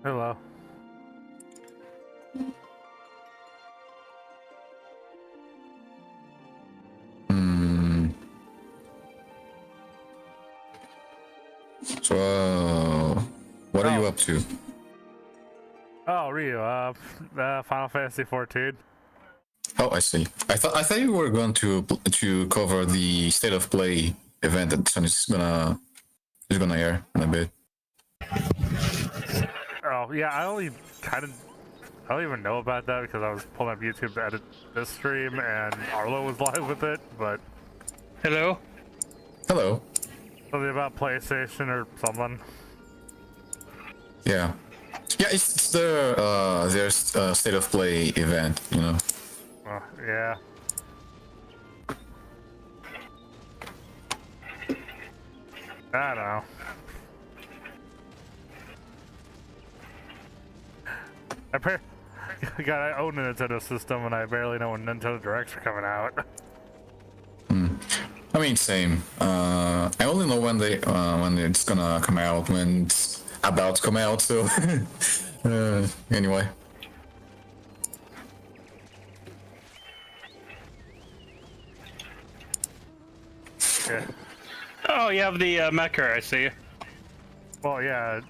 Hello. So, what are you up to? Oh, Ryu, Final Fantasy 14. Oh, I see. I thought you were going to cover the state of play event that Sony's gonna air in a bit. Oh, yeah, I don't even know about that because I was pulling up YouTube to edit this stream and Arlo was live with it, but... Hello? Hello. Something about PlayStation or something. Yeah. Yeah, it's their state of play event, you know. Yeah. I don't know. God, I own a Nintendo system and I barely know when Nintendo Directs are coming out. I mean, same. I only know when it's gonna come out, when it's about to come out. So, anyway. Yeah. Oh, you have the mecha, I see. Well, yeah,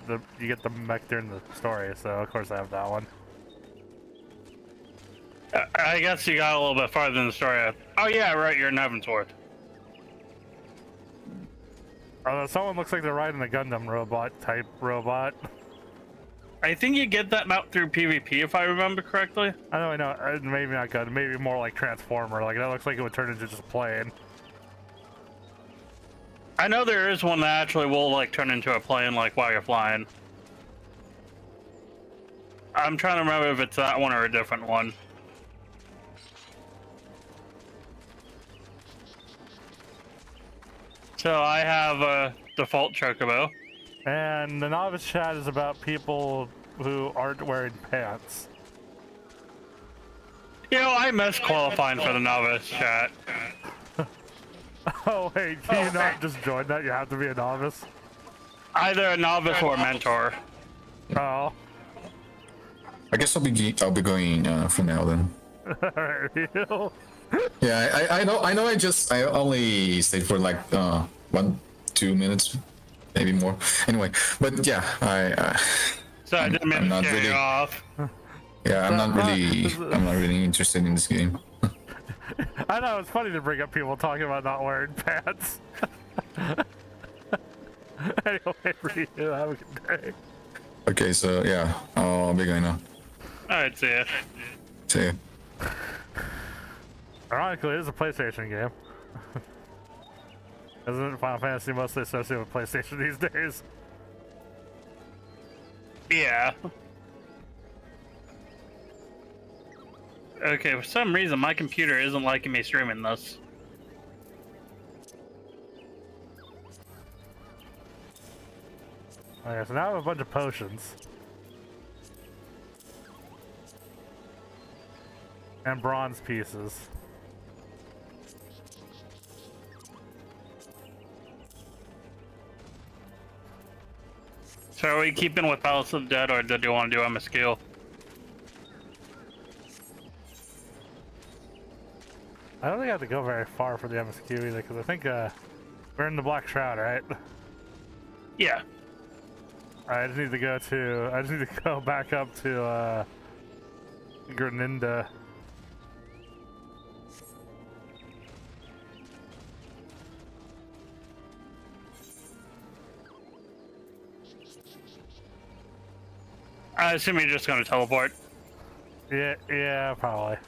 you get the mech during the story, so of course I have that one. I guess you got a little bit farther in the story. Oh yeah, right, you're in Evansworth. Someone looks like they're riding a Gundam type robot. I think you get that mount through PvP, if I remember correctly. I know, maybe not Gundam, maybe more like Transformer. Like, that looks like it would turn into just a plane. I know there is one that actually will like turn into a plane like while you're flying. I'm trying to remember if it's that one or a different one. So I have a default Chocobo. And the novice chat is about people who aren't wearing pants. You know, I miss qualifying for the novice chat. Oh wait, can you not just join that? You have to be a novice? Either a novice or a mentor. Oh. I guess I'll be going for now then. Alright. Yeah, I know. I only stayed for like 1-2 minutes, maybe more. Anyway, but yeah, So I didn't mean to scare you off. Yeah, I'm not really interested in this game. I know it's funny to bring up people talking about not wearing pants. Anyway, Ryu, have a good day. Okay, so yeah, I'll be going now. Alright, see ya. See ya. Ironically, it is a PlayStation game. Isn't Final Fantasy mostly associated with PlayStation these days? Yeah. Okay, for some reason my computer isn't liking me streaming this. Okay, so now I have a bunch of potions. And bronze pieces. So are we keeping with Palace of the Dead, or did you want to do MSQ? I don't think I have to go very far for the MSQ either, because I think we're in the Black Shroud, right? Yeah. I just need to go back up to Greninda. I assume you're just going to teleport. Yeah, probably.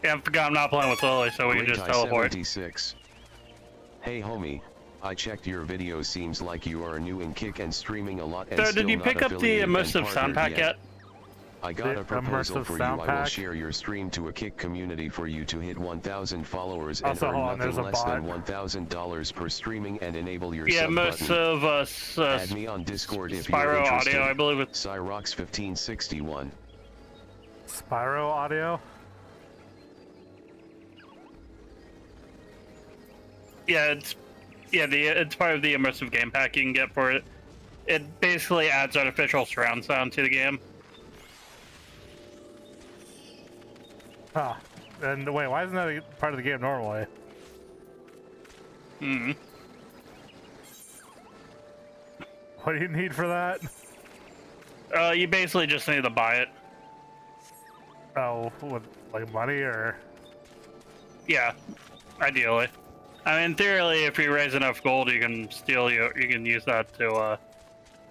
Yeah, I forgot I'm not playing with Lily, so we can just teleport. 76. Hey homie, I checked your video, seems like you are new in Kick and streaming a lot and So still did you not pick up the affiliated and immersive sound partnered pack yet? I got a proposal for you. I will pack? share your stream to a Kick community for you to hit 1,000 followers and Also, hold on, earn there's nothing a less bot. than $1,000 per streaming and enable your Yeah, sub most button. of us Add me on Discord if you're Spyro interested. Audio, I believe it's Cyrox 1561. Spyro Audio? it's part of the immersive game pack you can get for it. It basically adds artificial surround sound to the game. Huh. And wait, why isn't that a part of the game normally? Hmm. What do you need for that? You basically just need to buy it. Oh, with like money or? Yeah, ideally. I mean, theoretically, if you raise enough gold, you can steal. You can use that to.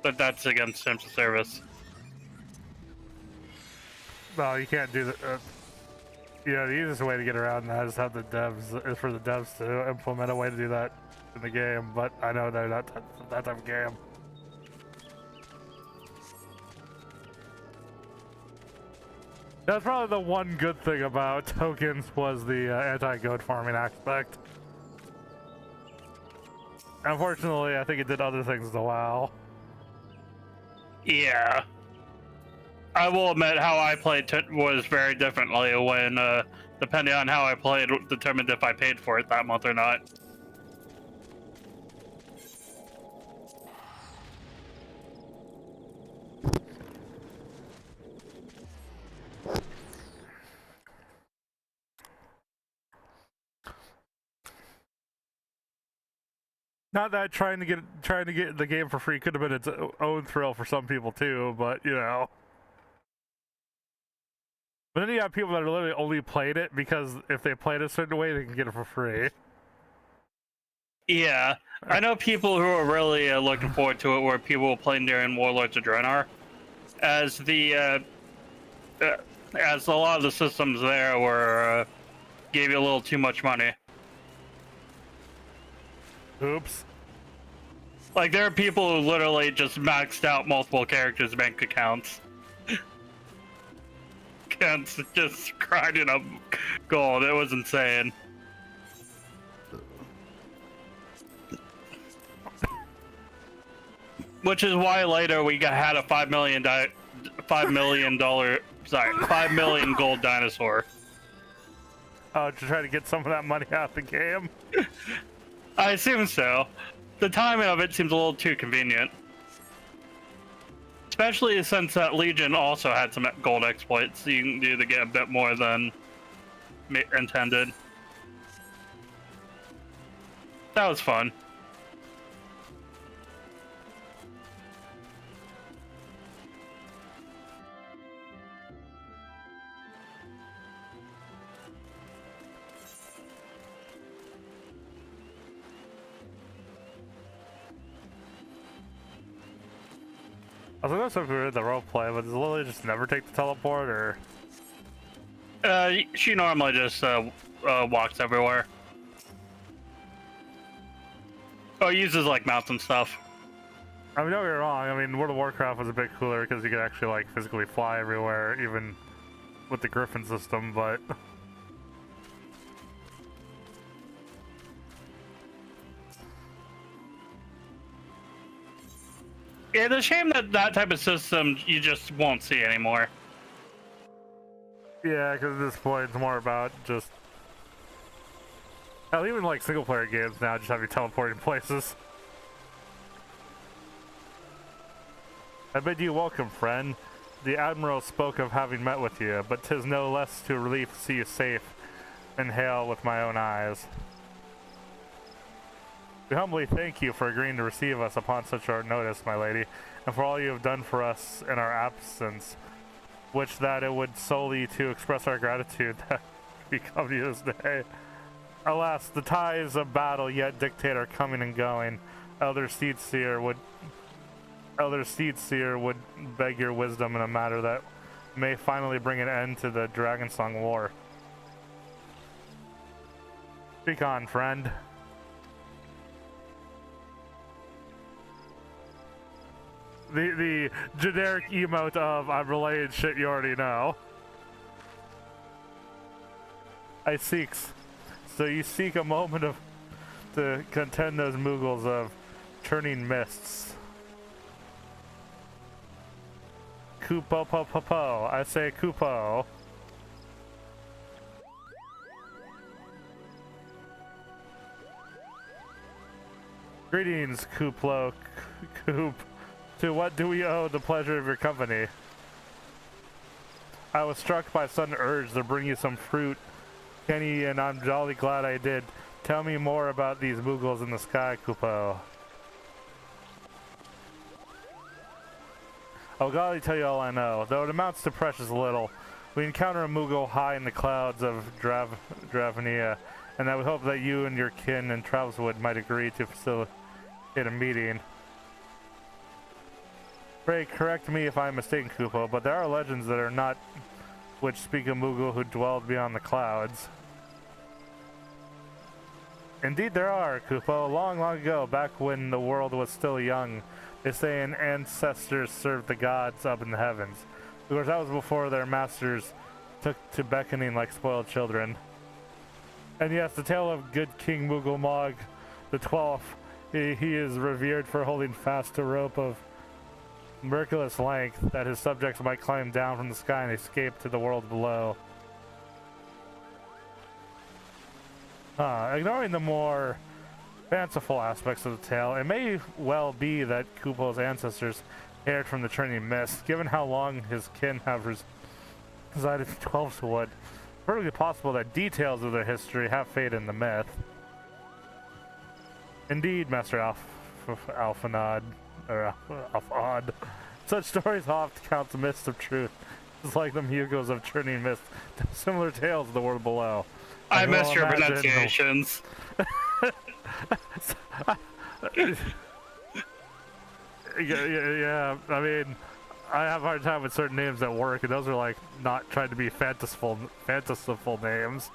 But that's against terms of service. No, you can't do that. Yeah, the easiest way to get around that is have the devs is for the devs to implement a way to do that in the game. But I know they're not that type of game. That's probably the one good thing about tokens was the anti-goat farming aspect. Unfortunately, I think it did other things as well. Yeah. I will admit how I played was very differently when, depending on how I played, determined if I paid for it that month or not. Not that trying to get the game for free could have been its own thrill for some people too, but you know. But then you have people that are literally only played it because if they played a certain way, they can get it for free. Yeah, I know people who are really looking forward to it were people playing during Warlords of Draenor, as as a lot of the systems there were gave you a little too much money. Oops. Like, there are people who literally just maxed out multiple characters' bank accounts. And just grinding up gold. It was insane. Which is why later we had a $5 million gold dinosaur. Oh, to try to get some of that money out of the game? I assume so. The timing of it seems a little too convenient. Especially since that Legion also had some gold exploits, so you can do to get a bit more than intended. That was fun. I was like, that's if we were in the roleplay, but does Lily just never take the teleport, or? She normally just walks everywhere. Oh, uses like mounts and stuff. I mean, don't get me wrong. I mean, World of Warcraft was a bit cooler because you could actually like physically fly everywhere, even with the Griffin system. But Yeah, it's a shame that that type of system you just won't see anymore. yeah, because at this point it's more about just. Hell, even like single player games now just have you teleporting places. I bid you welcome, friend. The Admiral spoke of having met with you, but 'tis no less to relief to see you safe and hail with my own eyes. We humbly thank you for agreeing to receive us upon such short notice, my lady, and for all you have done for us in our absence, which that it would solely to express our gratitude that we come to you this day. Alas, the ties of battle yet dictate our coming and going. Elder Seedseer would beg your wisdom in a matter that may finally bring an end to the Dragonsong War. Speak on, friend. The generic emote of I'm relaying shit you already know. I seeks. So you seek a moment to contend those Moogles of turning mists. Kupo po po po. I say Kupo. Greetings, Kuplo. Coop. To what do we owe the pleasure of your company? I was struck by a sudden urge to bring you some fruit, Kenny, and I'm jolly glad I did. Tell me more about these Moogles in the sky, Kupo. I'll gladly tell you all I know, though it amounts to precious little. We encounter a Moogle high in the clouds of Dravania, and I would hope that you and your kin and Travelswood might agree to facilitate a meeting. Pray correct me if I'm mistaken, Kupo, but there are legends that are not which speak of Moogle who dwelled beyond the clouds. Indeed there are, Kupo. Long, long ago, back when the world was still young, they say an ancestors served the gods up in the heavens. Of course, that was before their masters took to beckoning like spoiled children. And yes, the tale of good King Moogle Mog the 12th, he is revered for holding fast a rope of miraculous length that his subjects might climb down from the sky and escape to the world below. Ignoring the more fanciful aspects of the tale, it may well be that Kupo's ancestors aired from the Turning Mist, given how long his kin have resided in Twelveswood. Perfectly possible that details of their history have faded in the myth. Indeed, Master Alphanod, such stories oft count the mists of truth. It's like the Mugos of Turning Mist, similar tales of the world below. I missed your pronunciations. Yeah, I mean, I have a hard time with certain names at work, and those are like not trying to be fanciful names.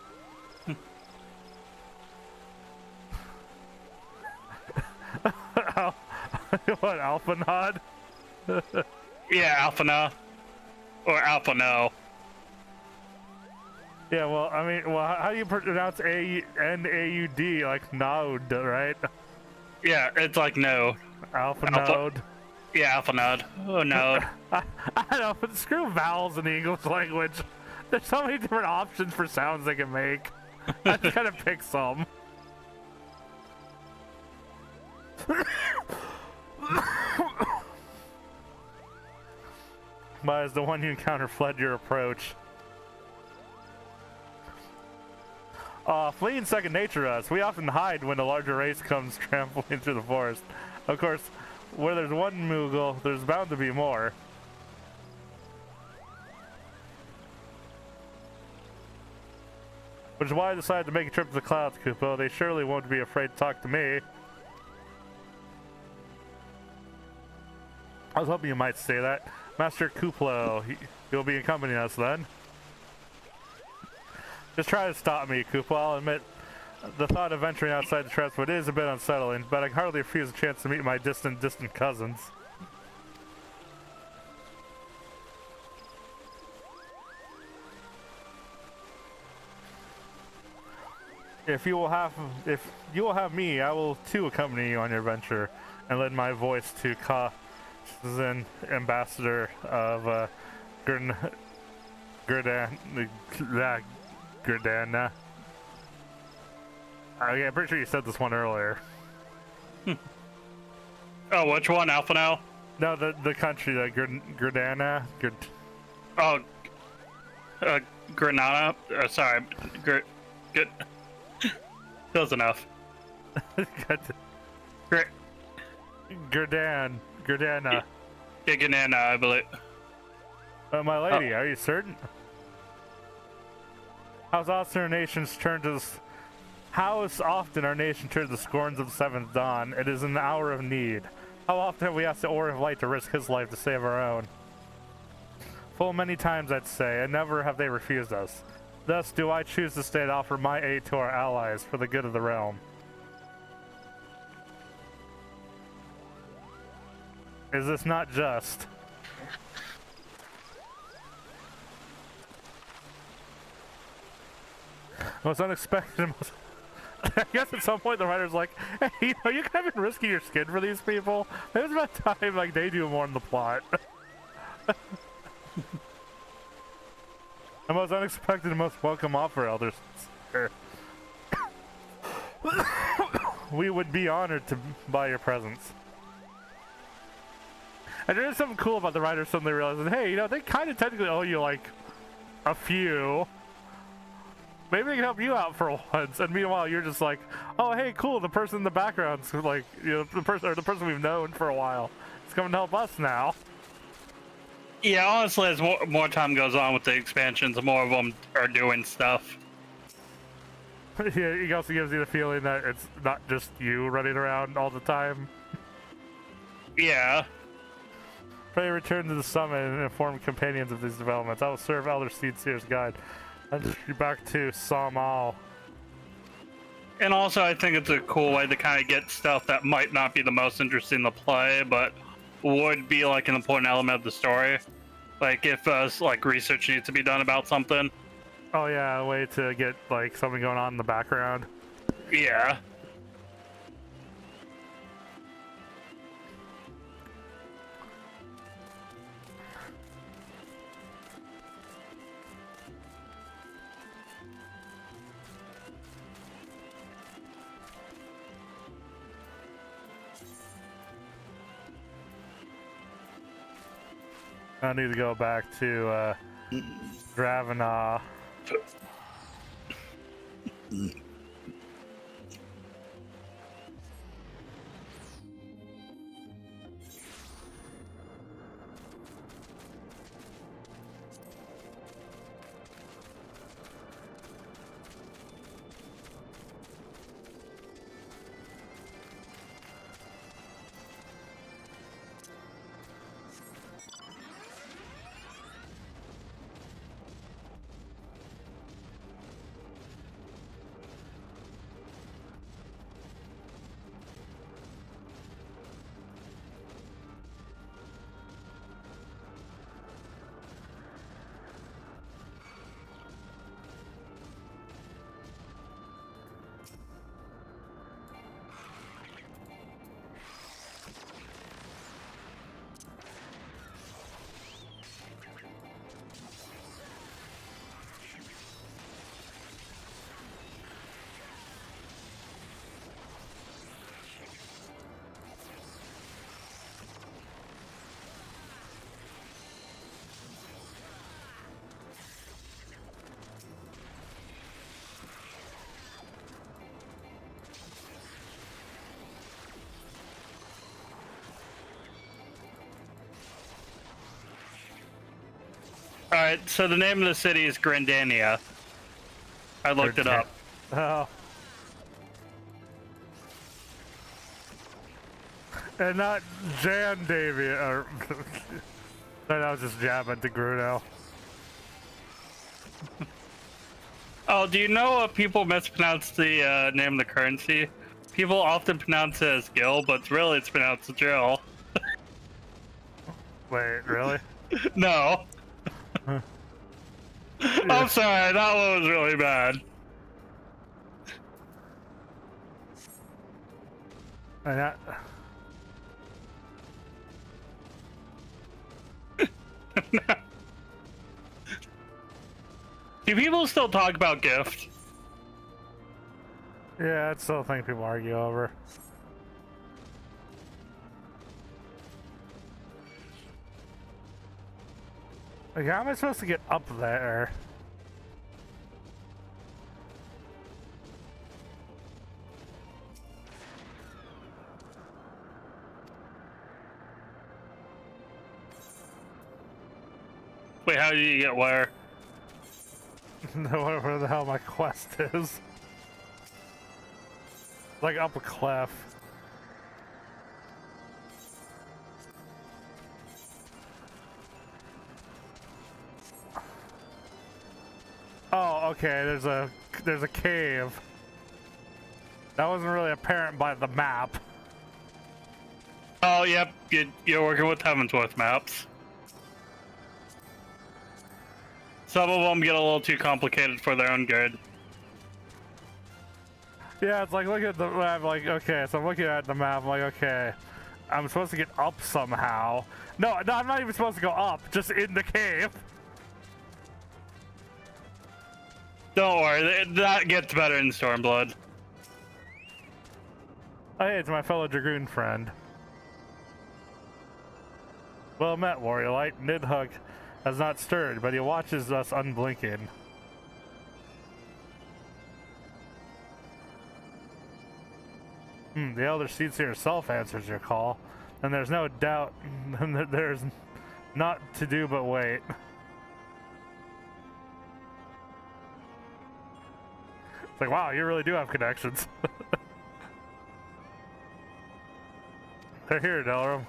What, Alphanod? Yeah, Alphana. Or Alphano. Yeah, well, I mean, how do you pronounce N-A-U-D? Like Node, right? Yeah, it's like no. Alphanode. Yeah, Alphanode. Oh no. I don't know, but screw vowels in the English language. There's so many different options for sounds they can make. I just gotta pick some. But as the one you encounter fled your approach. Fleeing second nature to us. We often hide when a larger race comes trampling through the forest. Of course, where there's one Moogle, there's bound to be more. Which is why I decided to make a trip to the clouds, Kupo. They surely won't be afraid to talk to me. I was hoping you might say that. Master Kuplo, he'll be accompanying us then. Just try to stop me, Kupo. I'll admit, the thought of venturing outside the transport is a bit unsettling, but I can hardly refuse a chance to meet my distant cousins. If you will have me, I will too accompany you on your venture and lend my voice to Kazan, ambassador of Gerdana. Okay, I'm pretty sure you said this one earlier. Oh, which one? Alphano? No, the country, the Gerdana. Granada? Sorry. Good. Close enough. Great. Gerdana. Yeah, Gerdana, I believe. My lady, are you certain? How often our nation turns to the scorns of the seventh dawn? It is an hour of need. How often have we asked the Order of Light to risk his life to save our own? Full many times, I'd say, and never have they refused us. Thus do I choose to stay to offer my aid to our allies for the good of the realm. Is this not just? Most unexpected. I guess at some point the writer's like, hey, you know, you kind of been risking your skin for these people. Maybe it's about time like they do more in the plot. The most unexpected and most welcome offer, elders. We would be honored by your presence. And there is something cool about the writers suddenly realizing, hey, you know, they kind of technically owe you like a few. Maybe they can help you out for once. And meanwhile, you're just like, oh, hey, cool. The person in the background's like, you know, the person we've known for a while. It's coming to help us now. Yeah, honestly, as more time goes on with the expansions, the more of them are doing stuff. Yeah, it also gives you the feeling that it's not just you running around all the time. Yeah. Pray return to the summit and inform companions of these developments. I will serve Elder Seedseer's guide. And just be back to Samal. And also, I think it's a cool way to kind of get stuff that might not be the most interesting to play, but would be like an important element of the story. Like if like research needs to be done about something. Oh yeah, a way to get like something going on in the background. Yeah. I need to go back to Dravana. Alright, so the name of the city is Grandania. I looked it up. Oh. And not Jan Davy, or that was just jabbing to Gruno. Oh, do you know people mispronounce the name of the currency? People often pronounce it as Gil, but really it's pronounced Drill. Wait, really? No. I'm sorry, that one was really bad. And that... Do people still talk about gift? Yeah, that's still a thing people argue over. Like, how am I supposed to get up there? Wait, how do you get where? Whatever the hell my quest is. Like up a cliff. Oh, okay, there's a cave. That wasn't really apparent by the map. Oh, yep, you're working with Heavensworth maps. Some of them get a little too complicated for their own good. Yeah, it's like, look at the map, like, okay, so I'm looking at the map, I'm like, okay, I'm supposed to get up somehow. No, I'm not even supposed to go up, just in the cave. Don't worry, that gets better in Stormblood. Oh, hey, it's my fellow Dragoon friend. Well met, Warrior Light. Nidhogg has not stirred, but he watches us unblinking. The Elder Seedseer herself answers your call, and there's no doubt that there's not to do but wait. It's like, wow, you really do have connections. They're here, Delrum.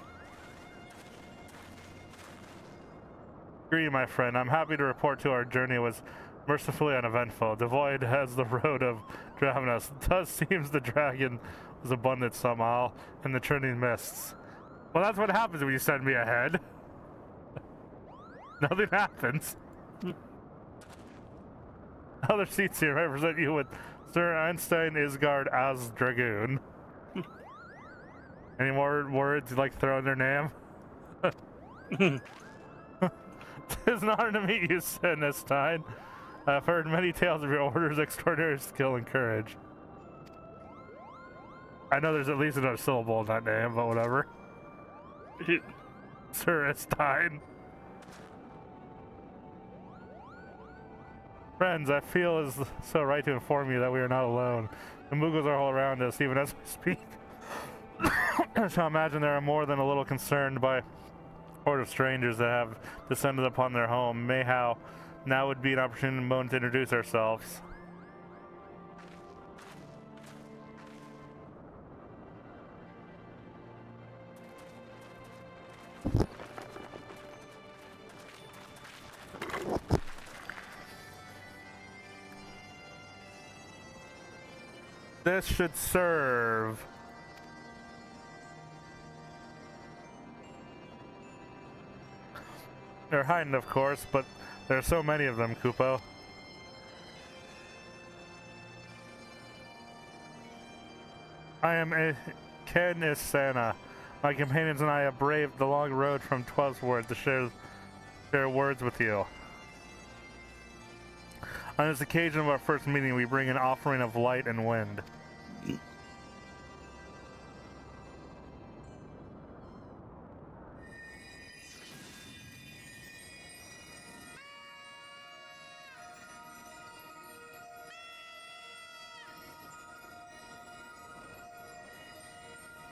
Agree, my friend. I'm happy to report to our journey was mercifully uneventful. Devoid as the road of Dravenus. Thus seems the dragon was abundant somehow in the churning mists. Well, that's what happens when you send me ahead. Nothing happens. Other seats here represent you with Sir Einstein Isgard as Dragoon. Any more words you'd like to throw in their name? Tis an honor to meet you, Sinestein. I've heard many tales of your order's extraordinary skill and courage. I know there's at least another syllable in that name, but whatever. Sir Einstein. Friends, I feel it's so right to inform you that we are not alone. The Moogles are all around us, even as we speak. I shall imagine they are more than a little concerned by a horde of strangers that have descended upon their home. Mayhaw, now would be an opportune moment to introduce ourselves. This should serve. They're hiding, of course, but there are so many of them, Kupo. I am Ken Isana. My companions and I have braved the long road from Twelvesward to share words with you. On this occasion of our first meeting, we bring an offering of light and wind.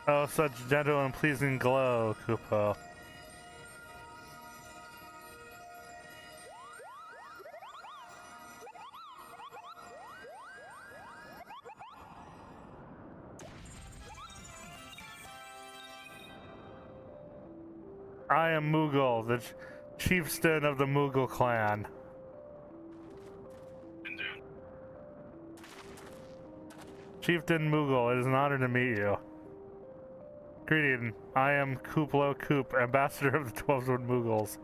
Oh, such gentle and pleasing glow, Kupo. I am Moogle, the chieftain of the Moogle clan. Chieftain Moogle, it is an honor to meet you. Greeting, I am Kuplo Koop, ambassador of the Twelveswood Moogles.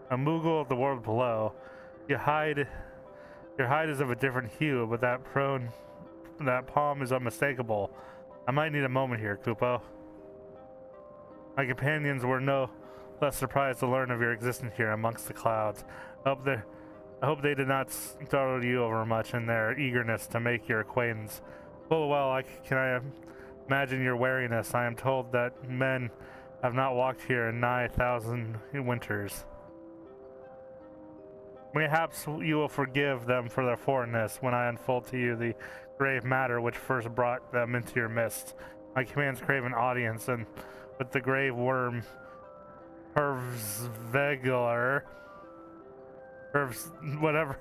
A Moogle of the world below. Your hide is of a different hue, but that palm is unmistakable. I might need a moment here, Kupo. My companions were no less surprised to learn of your existence here amongst the clouds. I hope they did not startle you over much in their eagerness to make your acquaintance. Full well, I imagine your wariness. I am told that men have not walked here in nigh 1,000 winters. Perhaps you will forgive them for their foreignness when I unfold to you the grave matter which first brought them into your midst. My commands crave an audience, and with the grave worm Hervsvegler, whatever.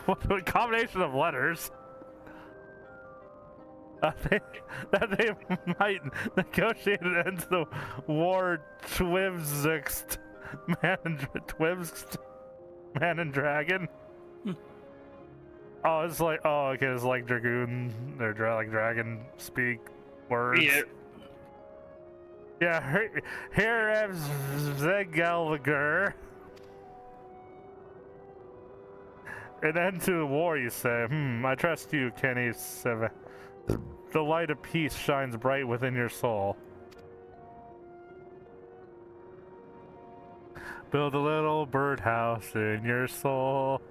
What a combination of letters. That they might negotiate an end to the war. Twivsixt man and dragon. Oh, it's like, oh, okay, it's like dragoon, or like dragon speak words. Yeah, here is Zegalviger. An end to the war, you say? I trust you, Kenny Seven. The light of peace shines bright within your soul. Build a little birdhouse in your soul.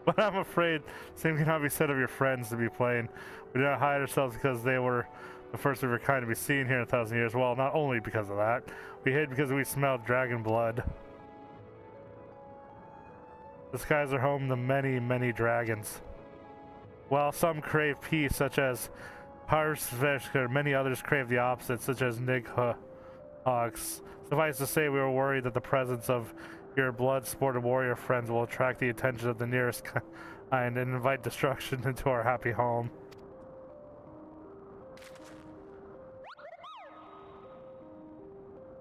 But I'm afraid same cannot be said of your friends to be plain. We did not hide ourselves because they were the first of your kind to be seen here in 1,000 years. Well, not only because of that, we hid because we smelled dragon blood. The skies are home to many, many dragons. While some crave peace, such as Parsveshkar, many others crave the opposite, such as Nighogs. Suffice to say, we were worried that the presence of your blood-sported warrior friends will attract the attention of the nearest kind and invite destruction into our happy home.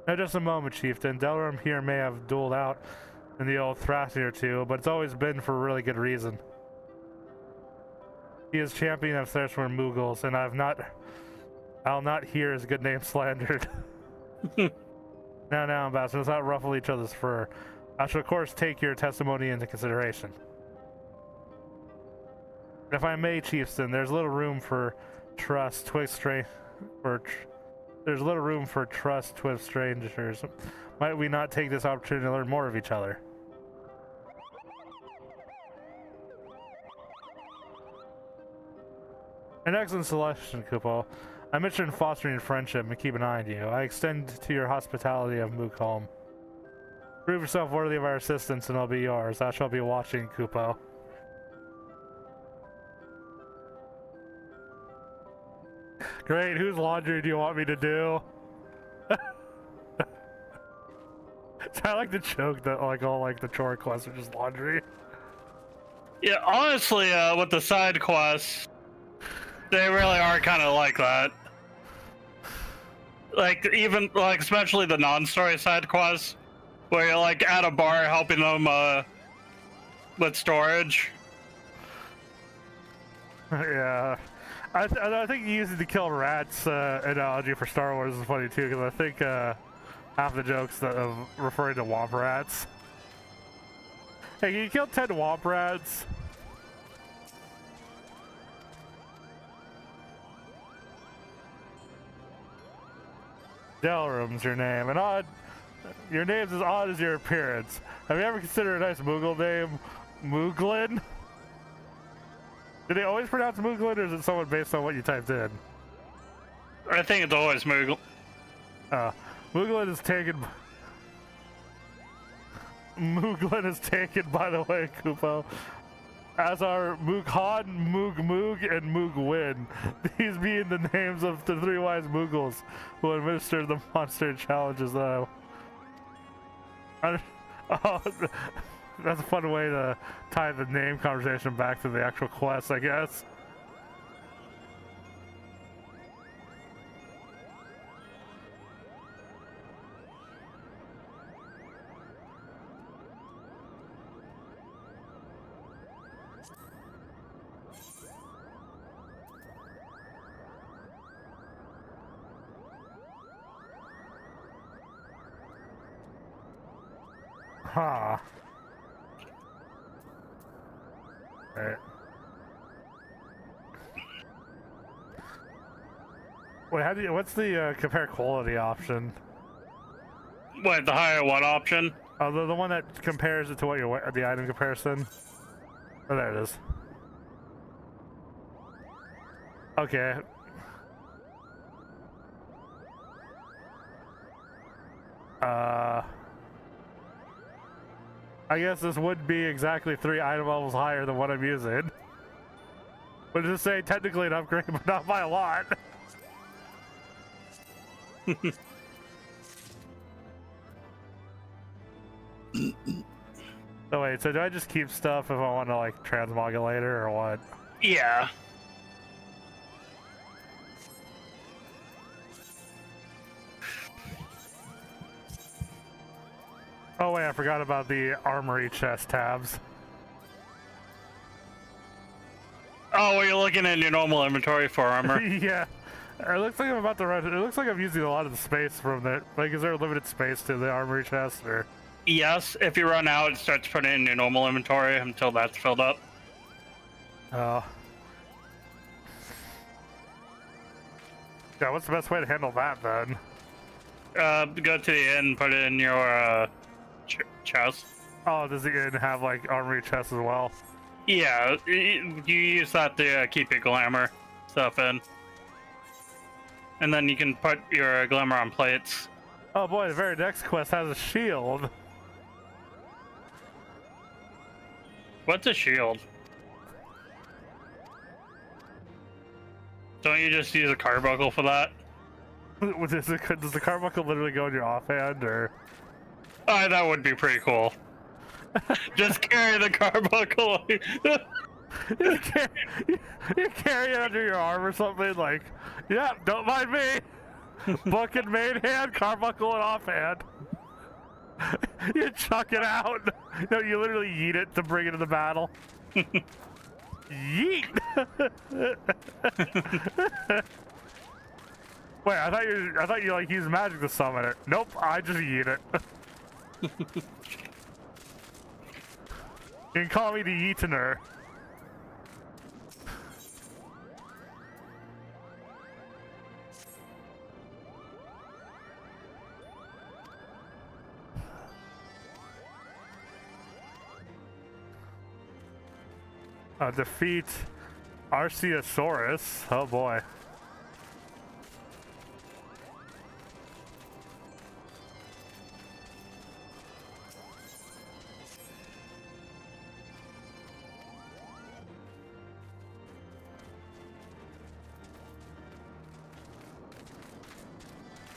Now just a moment, Chieftain. Delram here may have dueled out in the old thrashing or two, but it's always been for a really good reason. He is champion of Thirstworm Mughals, and I'll not hear his good name slandered. Now, Ambassador, let's not ruffle each other's fur. I shall of course take your testimony into consideration. If I may, Chieftain, there's little room for trust twixt strangers. Might we not take this opportunity to learn more of each other? An excellent selection, Kupo. I'm interested in fostering friendship and keep an eye on you. I extend to your hospitality of Mookholm. Prove yourself worthy of our assistance and I'll be yours. I shall be watching, Kupo. Great, whose laundry do you want me to do? I like the joke that like all like the chore quests are just laundry. Yeah, honestly, with the side quests, they really are kind of like that. Like even like especially the non-story side quests, where you're like at a bar helping them with storage. Yeah, I think using the kill rats analogy for Star Wars is funny too, because I think half the jokes that of referring to womp rats. Hey, can you kill 10 womp rats? Delrum's your name, and your name's as odd as your appearance. Have you ever considered a nice Moogle name, Mooglin? Do they always pronounce Mooglin, or is it someone based on what you typed in? I think it's always Moogle. Mooglin is taken. Mooglin is taken, by the way, Kupo. As are Mooghan, Moog, and Moogwin. These being the names of the three wise Moogles who administer the monster challenges. Oh, that's a fun way to tie the name conversation back to the actual quest, I guess. Huh. Alright. Wait, what's the compare quality option? Wait, the higher what option? Oh, the one that compares it to what the item comparison? Oh, there it is. Okay. I guess this would be exactly 3 item levels higher than what I'm using. But just say technically an upgrade, but not by a lot. So wait, so do I just keep stuff if I want to like transmog it later or what? Yeah. Oh wait, I forgot about the armory chest tabs. Oh, well, you're looking in your normal inventory for armor. Yeah. It looks like I'm about to run. It looks like I'm using a lot of the space from there. Like, is there a limited space to the armory chest, or? Yes, if you run out, it starts putting it in your normal inventory until that's filled up. Oh. Yeah, what's the best way to handle that then? Go to the inn, put it in your chest. Oh, does the inn have like armory chests as well? Yeah, you use that to keep your glamour stuff in. and then you can put your glamour on plates. Oh boy, the very next quest has a shield. What's a shield? Don't you just use a carbuncle for that? Does the carbuncle literally go in your offhand, or? That would be pretty cool. Just carry the carbuncle. you carry it under your arm or something, like, yeah, don't mind me. Book in main hand, carbuncle in offhand. You chuck it out. No, you literally yeet it to bring it to the battle. Yeet! Wait, I thought you like used magic to summon it. Nope, I just yeet it. You can call me the Yeetener. Defeat Arceosaurus. Oh boy.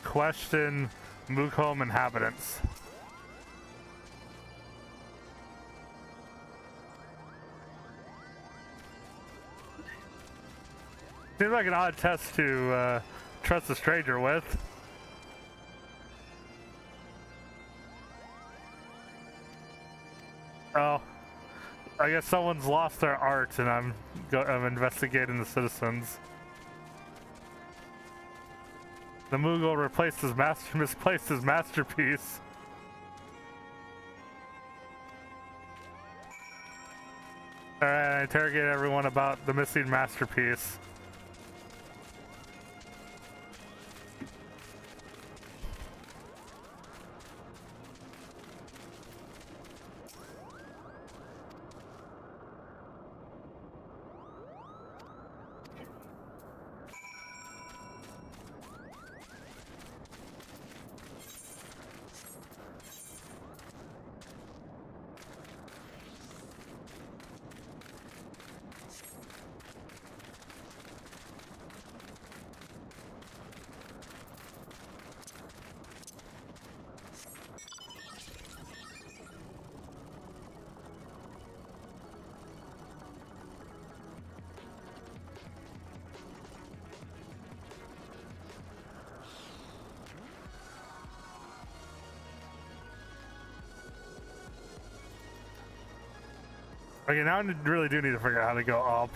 Question Mooghome inhabitants. Seems like an odd test to trust a stranger with. Oh, I guess someone's lost their art, and I'm investigating the citizens. The Moogle misplaced his masterpiece. Alright, I interrogate everyone about the missing masterpiece. Okay, now I really do need to figure out how to go up.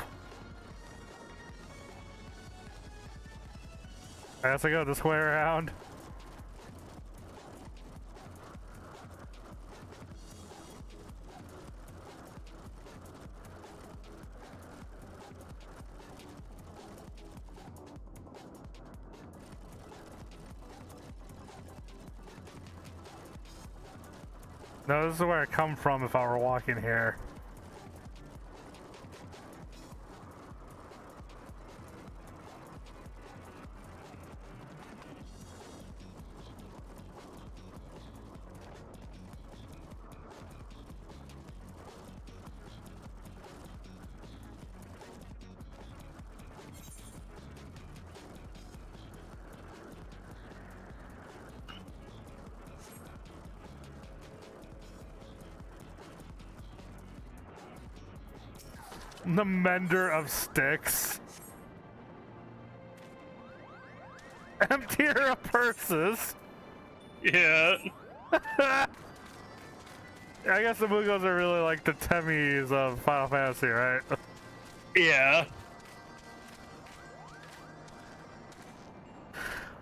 I guess I go this way around. No, this is where I come from if I were walking here. The mender of sticks. Emptier of purses. Yeah. I guess the Moogles are really like the Temmies of Final Fantasy, right? Yeah.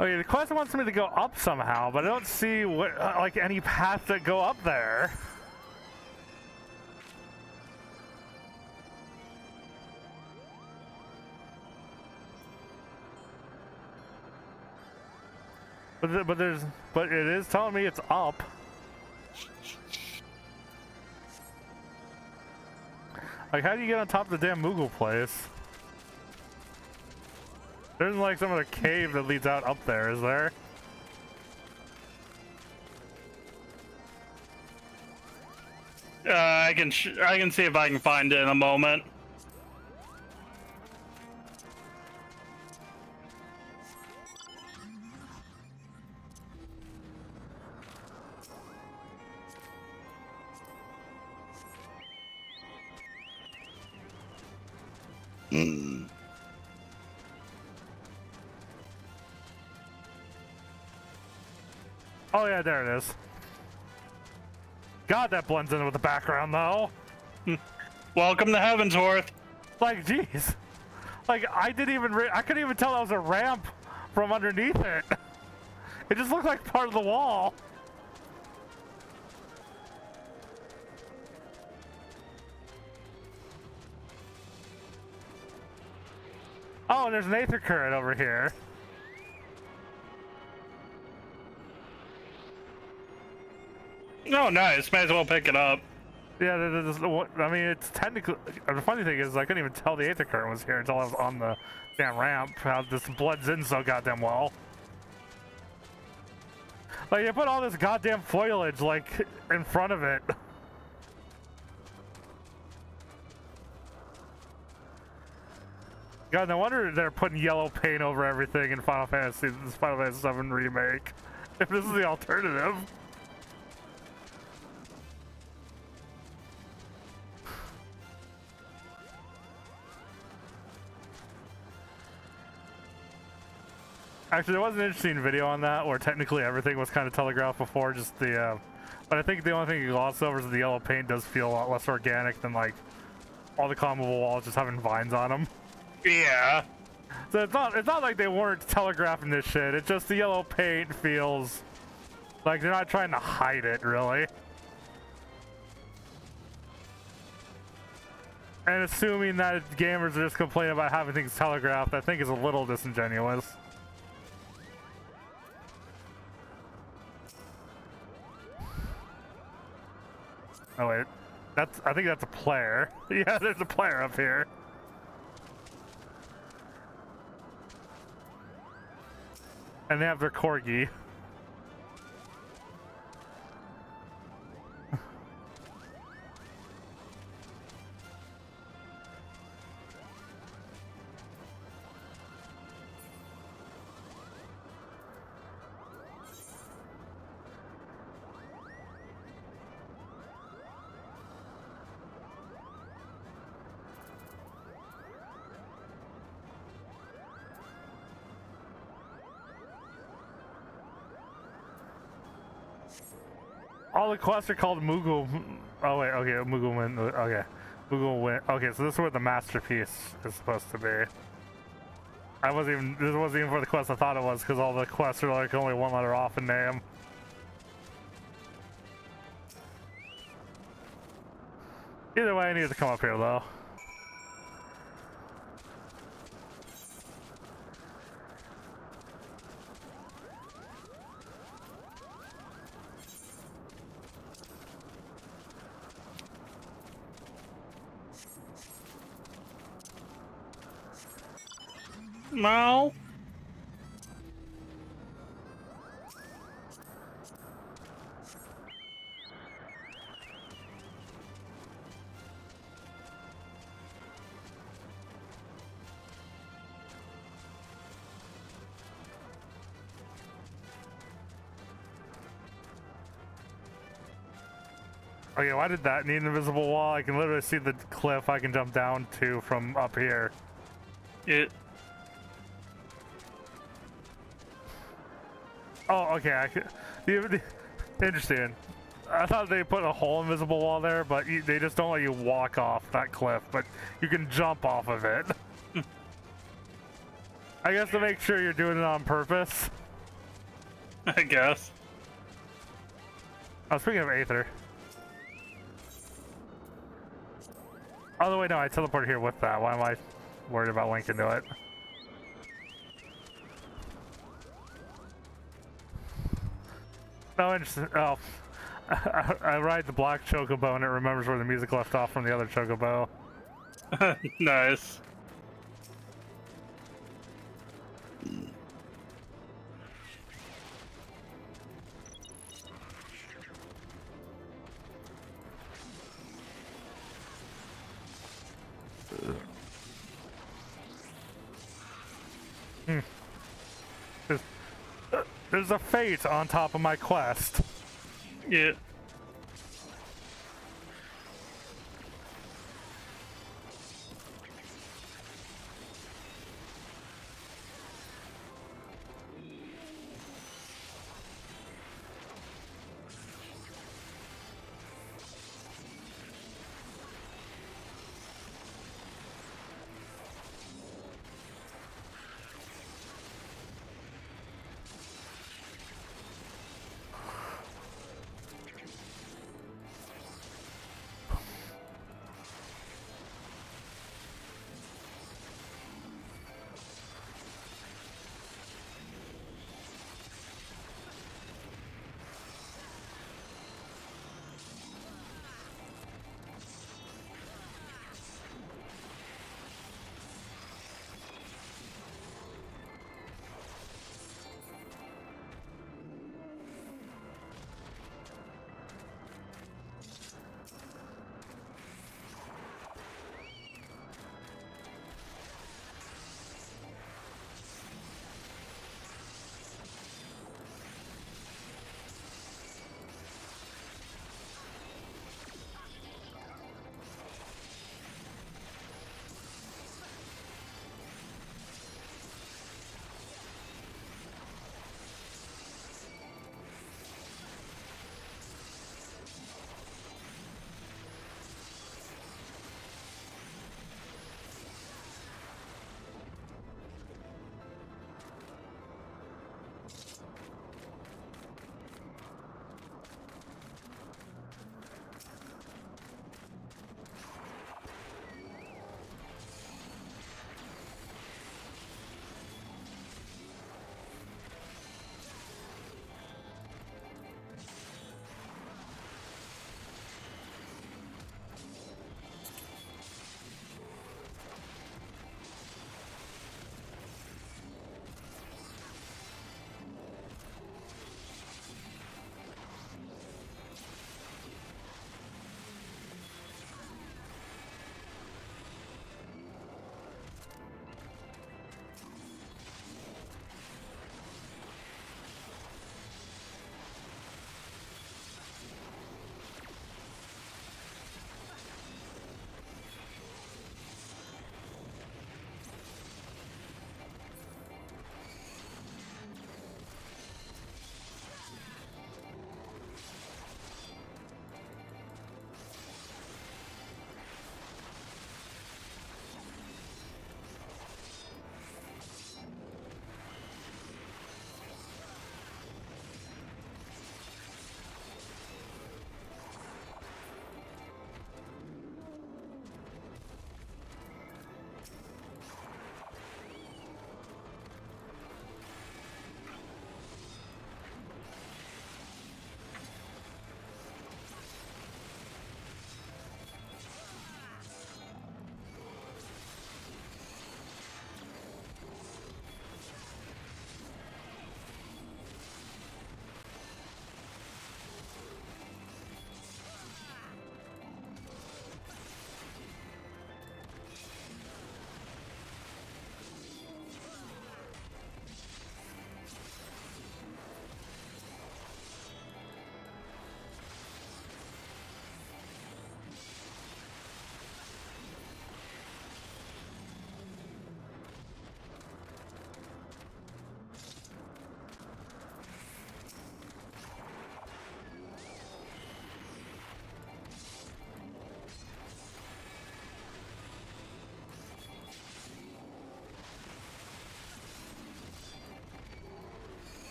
Okay, the quest wants me to go up somehow, but I don't see what like any path that go up there. But it is telling me it's up. Like, how do you get on top of the damn Moogle place? There's like some other cave that leads out up there, is there? I can see if I can find it in a moment. Oh yeah, there it is. God, that blends in with the background though. Welcome to Heavensworth. Like, jeez. Like, I couldn't even tell that was a ramp from underneath it. It just looked like part of the wall. Oh, and there's an aether current over here. Oh, nice. Might as well pick it up. Yeah, I mean, it's technically... The funny thing is, I couldn't even tell the aether current was here until I was on the damn ramp. How this blends in so goddamn well. Like, you put all this goddamn foliage, like, in front of it. God, no wonder they're putting yellow paint over everything in Final Fantasy, this Final Fantasy VII Remake. If this is the alternative. Actually, there was an interesting video on that where technically everything was kind of telegraphed before, just the, but I think the only thing you gloss over is the yellow paint does feel a lot less organic than, like, all the climbable walls just having vines on them. Yeah. So it's not like they weren't telegraphing this shit, it's just the yellow paint feels like they're not trying to hide it, really. And assuming that gamers are just complaining about having things telegraphed, I think is a little disingenuous. Oh wait, I think that's a player. Yeah, there's a player up here. And they have their corgi. All the quests are called Moogle. Oh wait, okay, Moogle Win. Okay, Moogle Win. Okay, so this is where the masterpiece is supposed to be. This wasn't even for the quest I thought it was, because all the quests are like only one letter off in name. Either way, I needed to come up here though. No. Okay, why did that need an invisible wall? I can literally see the cliff I can jump down to from up here. Oh, okay. Interesting. I thought they put a whole invisible wall there, but they just don't let you walk off that cliff, but you can jump off of it. I guess to make sure you're doing it on purpose. I guess. Oh, speaking of Aether. Oh, the way, no, I teleported here with that. Why am I worried about linking to it? No, interesting. Oh, I ride the black chocobo and it remembers where the music left off from the other chocobo. Nice. There's a fate on top of my quest. Yeah.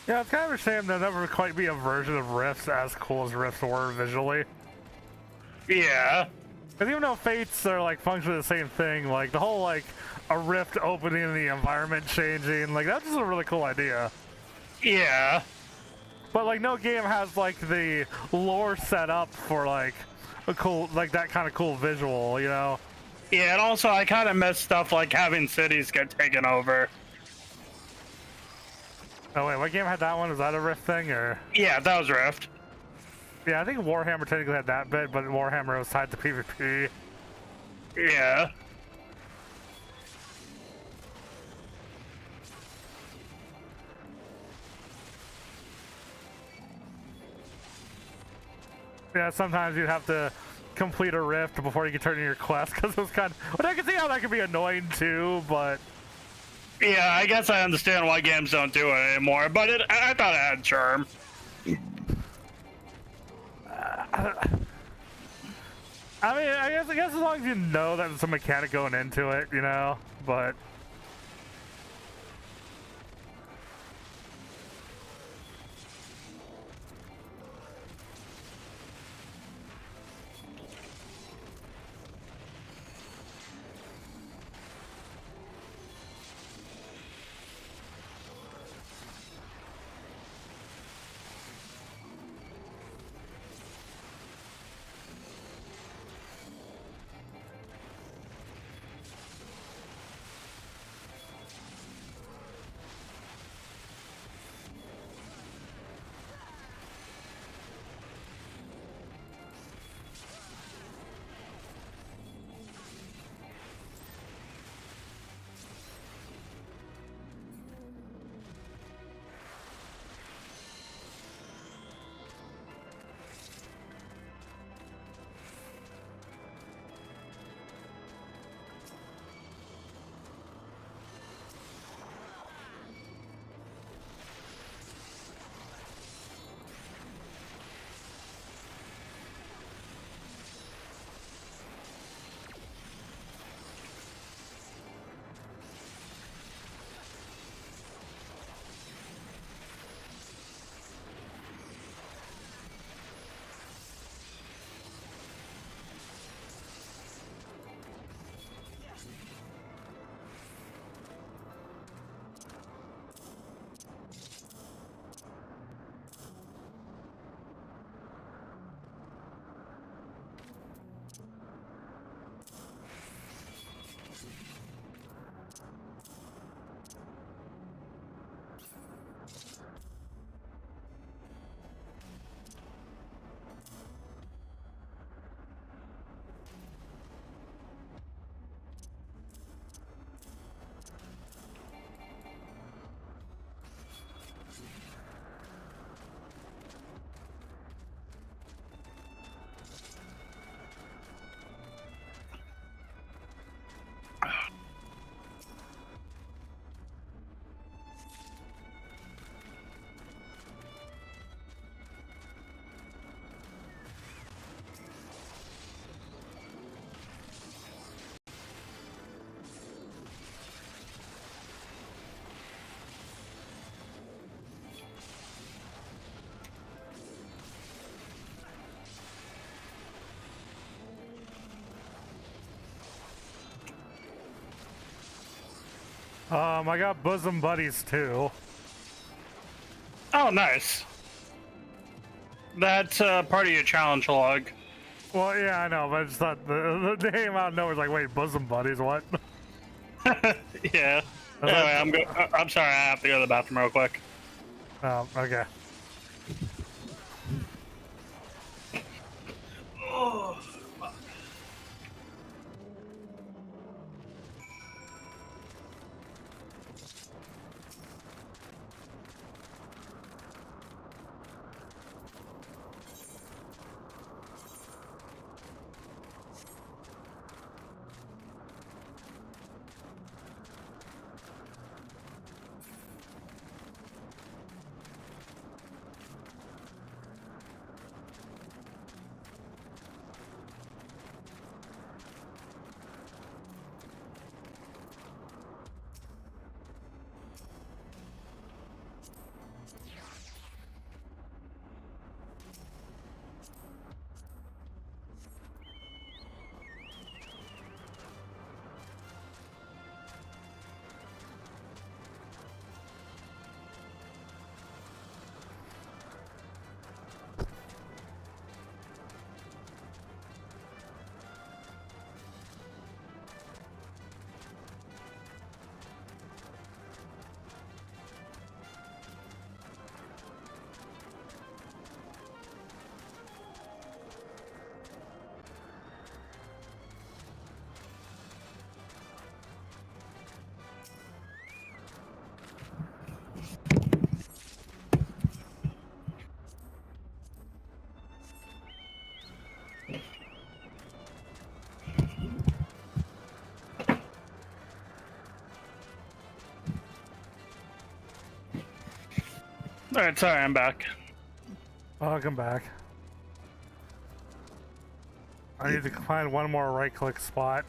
Yeah, it's kind of a shame there'll never quite be a version of Rifts as cool as Rifts were visually. Yeah. Because even though Fates are like functionally the same thing, like the whole like a rift opening and the environment changing, like that's just a really cool idea. Yeah. But like no game has like the lore set up for like a cool, like that kind of cool visual, you know? Yeah, and also I kind of miss stuff like having cities get taken over. Oh wait, what game had that one? Was that a Rift thing or? Yeah, that was Rift. Yeah, I think Warhammer technically had that bit, but Warhammer was tied to PvP. Yeah. Yeah, sometimes you'd have to complete a rift before you could turn in your quest, because it was kind of... But I can see how that could be annoying too, but... Yeah, I guess I understand why games don't do it anymore, but I thought it had charm. I mean, I guess as long as you know that there's a mechanic going into it, you know, but... I got bosom buddies too. Oh, nice. That's part of your challenge log. Well, yeah, I know, but I just thought the name out of nowhere was like, wait, bosom buddies, what? Yeah. Anyway, I'm sorry, I have to go to the bathroom real quick. Oh, okay. Alright, sorry, I'm back. Welcome back. I need to find one more right-click spot.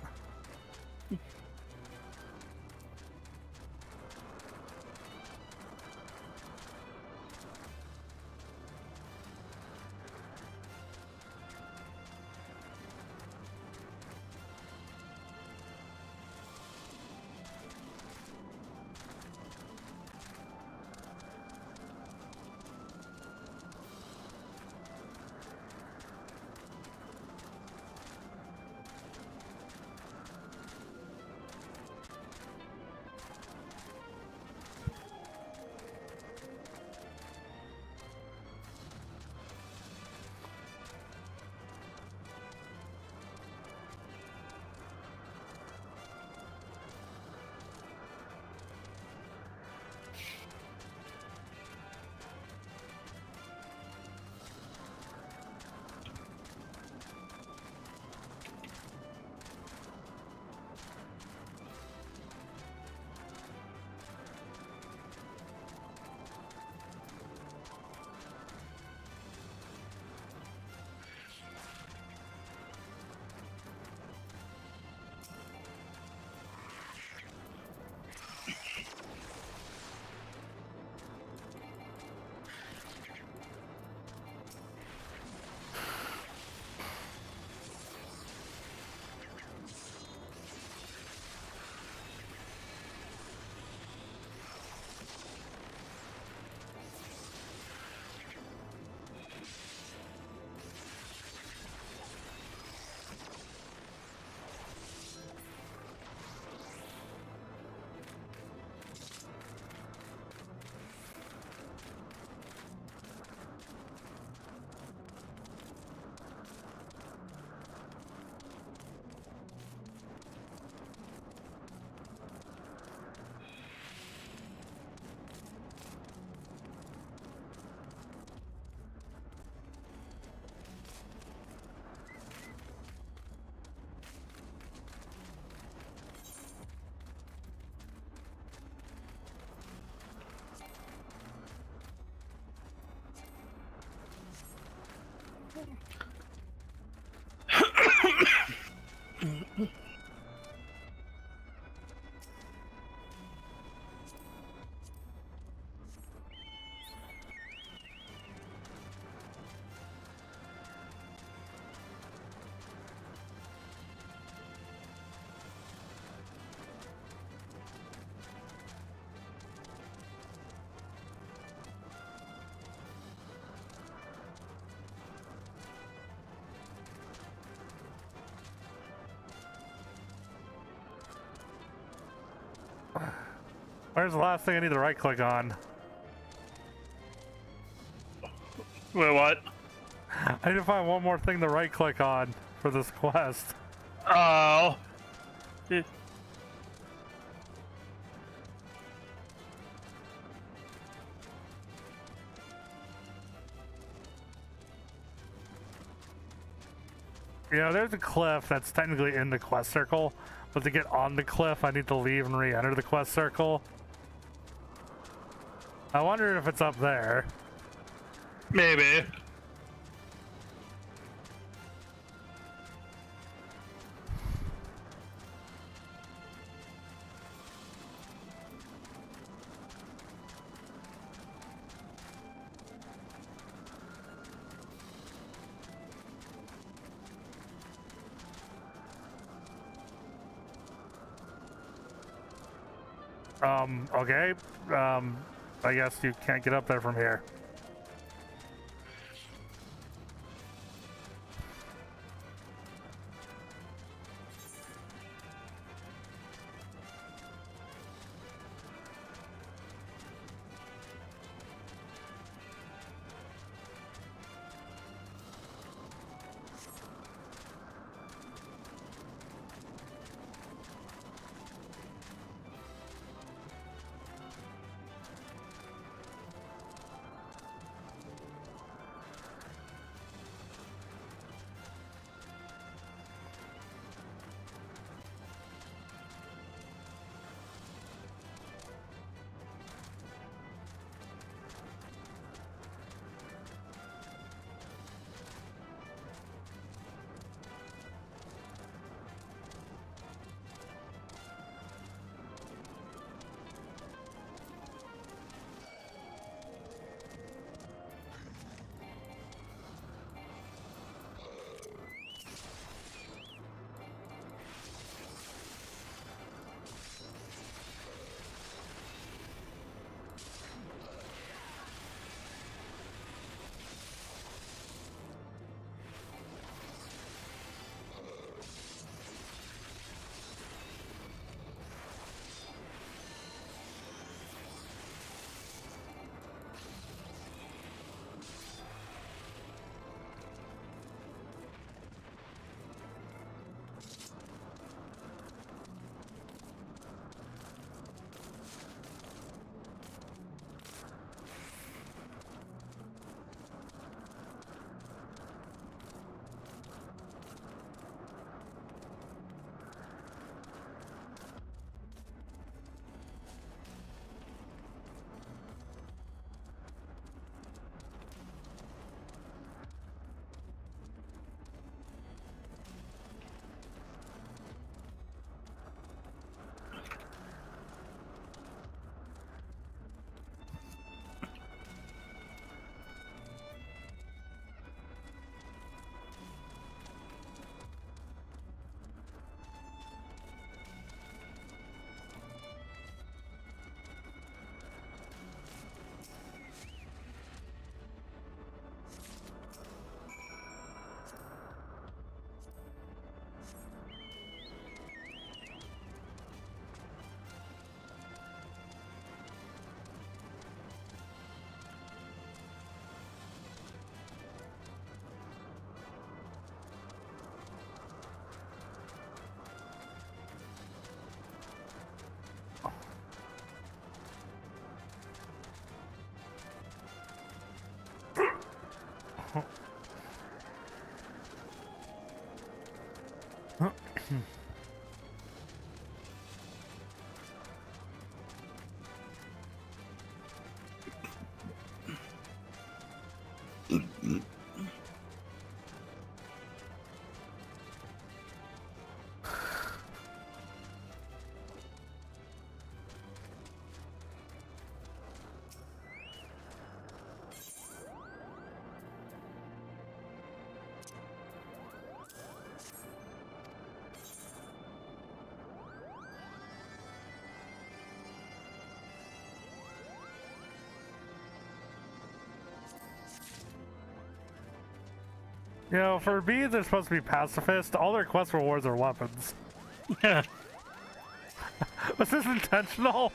Where's the last thing I need to right click on? Wait, what? I need to find one more thing to right click on for this quest. Oh. You know, there's a cliff that's technically in the quest circle, but to get on the cliff, I need to leave and re-enter the quest circle. I wonder if it's up there. Maybe. Okay. I guess you can't get up there from here. You know, for bees, they're supposed to be pacifist. All their quest rewards are weapons. Was this intentional?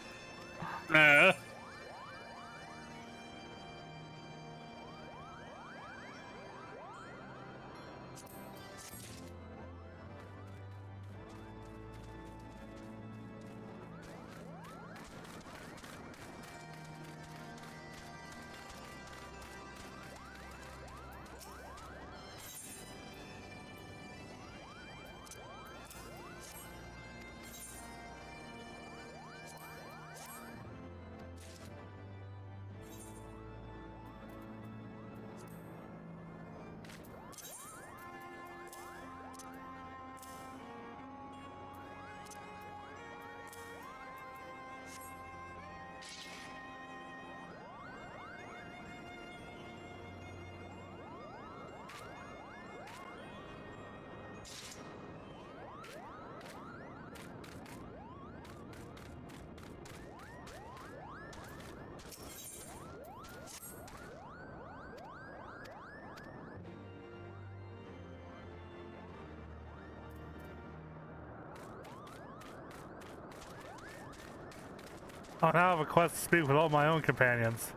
Oh, now I have a quest to speak with all my own companions.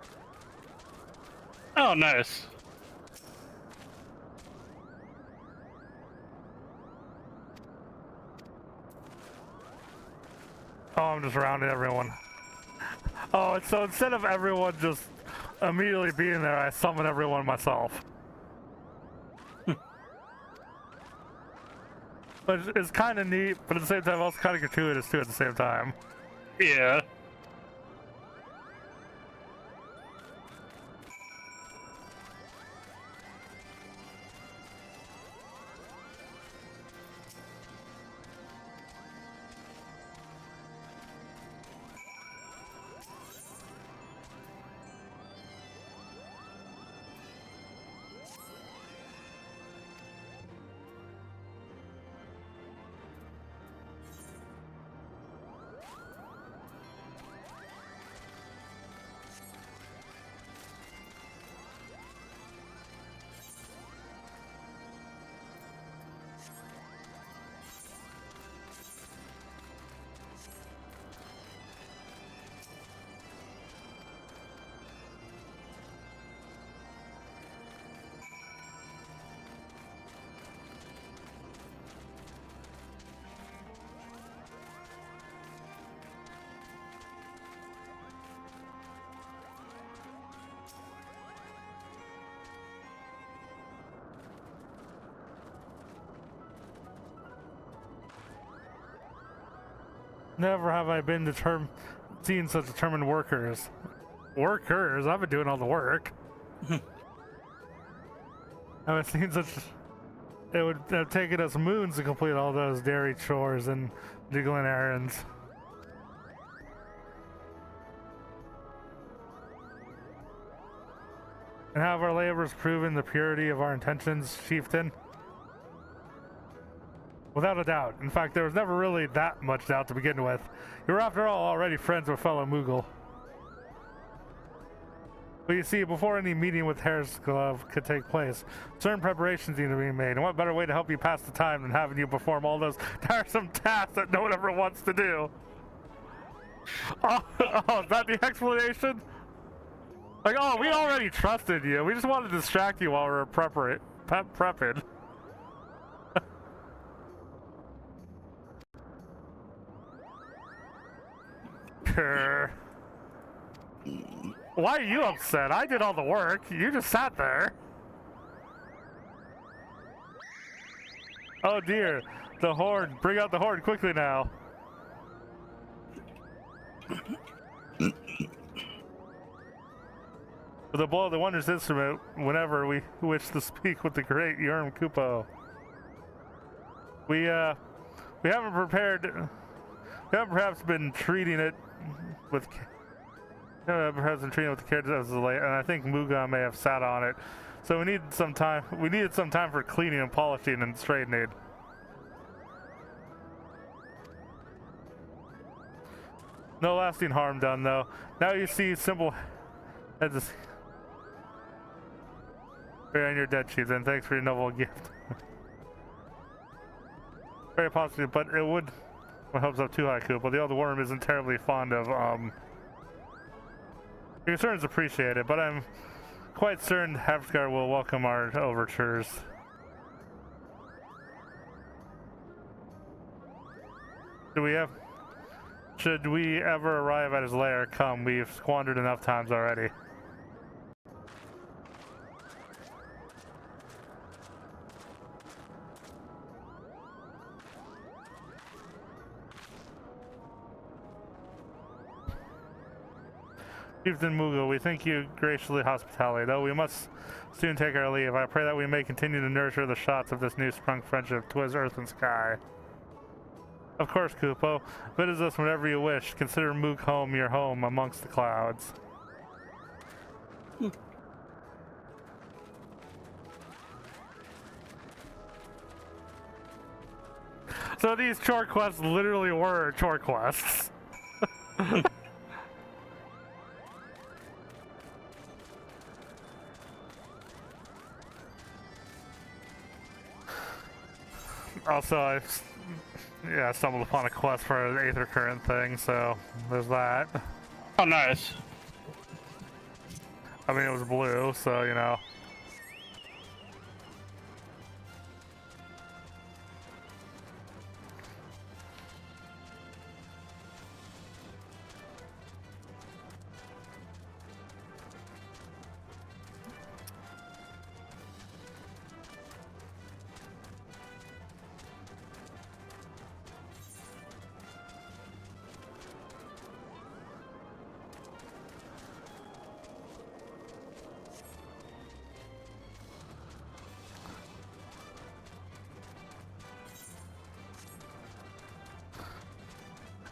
Oh, nice. Oh, I'm just rounding everyone. Oh, and so instead of everyone just immediately being there, I summon everyone myself. But it's kind of neat, but at the same time, also kind of gratuitous too at the same time. Yeah. Never have I been seen such determined workers. Workers? I've been doing all the work. I haven't seen such... It would have taken us moons to complete all those dairy chores and diggling errands. And have our labors proven the purity of our intentions, chieftain? Without a doubt. In fact, there was never really that much doubt to begin with. You were, after all, already friends with fellow Moogle. But you see, before any meeting with Hare's Glove could take place, certain preparations need to be made, and what better way to help you pass the time than having you perform all those tiresome tasks that no one ever wants to do? Oh, is that the explanation? Like, oh, we already trusted you. We just wanted to distract you while we were prepping. Why are you upset? I did all the work. You just sat there. Oh dear, the horde! Bring out the horde quickly now. With the blow of the wondrous instrument, whenever we wish to speak with the great Yerm Kupo. We haven't prepared. We haven't perhaps been treating it with. Perhaps been treating it with the care as of late, and I think Muga may have sat on it. So we need some time. We needed some time for cleaning and polishing and straightening. No lasting harm done, though. Now you see simple heads. On your dead sheath, and thanks for your noble gift. Very positive, but it would. My hopes up too high, Koopa. The old worm isn't terribly fond of your concerns appreciated, but I'm quite certain Hafgar will welcome our overtures. Should we ever arrive at his lair, come, we've squandered enough times already. Chieftain Mugo, we thank you graciously hospitality, though we must soon take our leave. I pray that we may continue to nurture the shots of this new sprung friendship twiz earth and sky. Of course, Kupo. Visit us whenever you wish. Consider Moog home your home amongst the clouds. So these chore quests literally were chore quests. Also, I stumbled upon a quest for an Aether Current thing, so there's that. Oh, nice. I mean, it was blue, so, you know.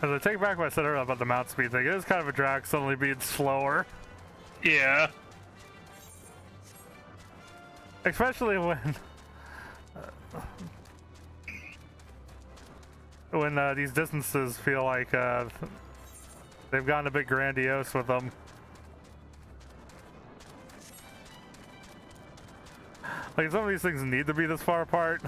As I take back what I said earlier about the mount speed thing, it is kind of a drag suddenly being slower. Yeah. Especially when these distances feel like they've gotten a bit grandiose with them. Like, some of these things need to be this far apart.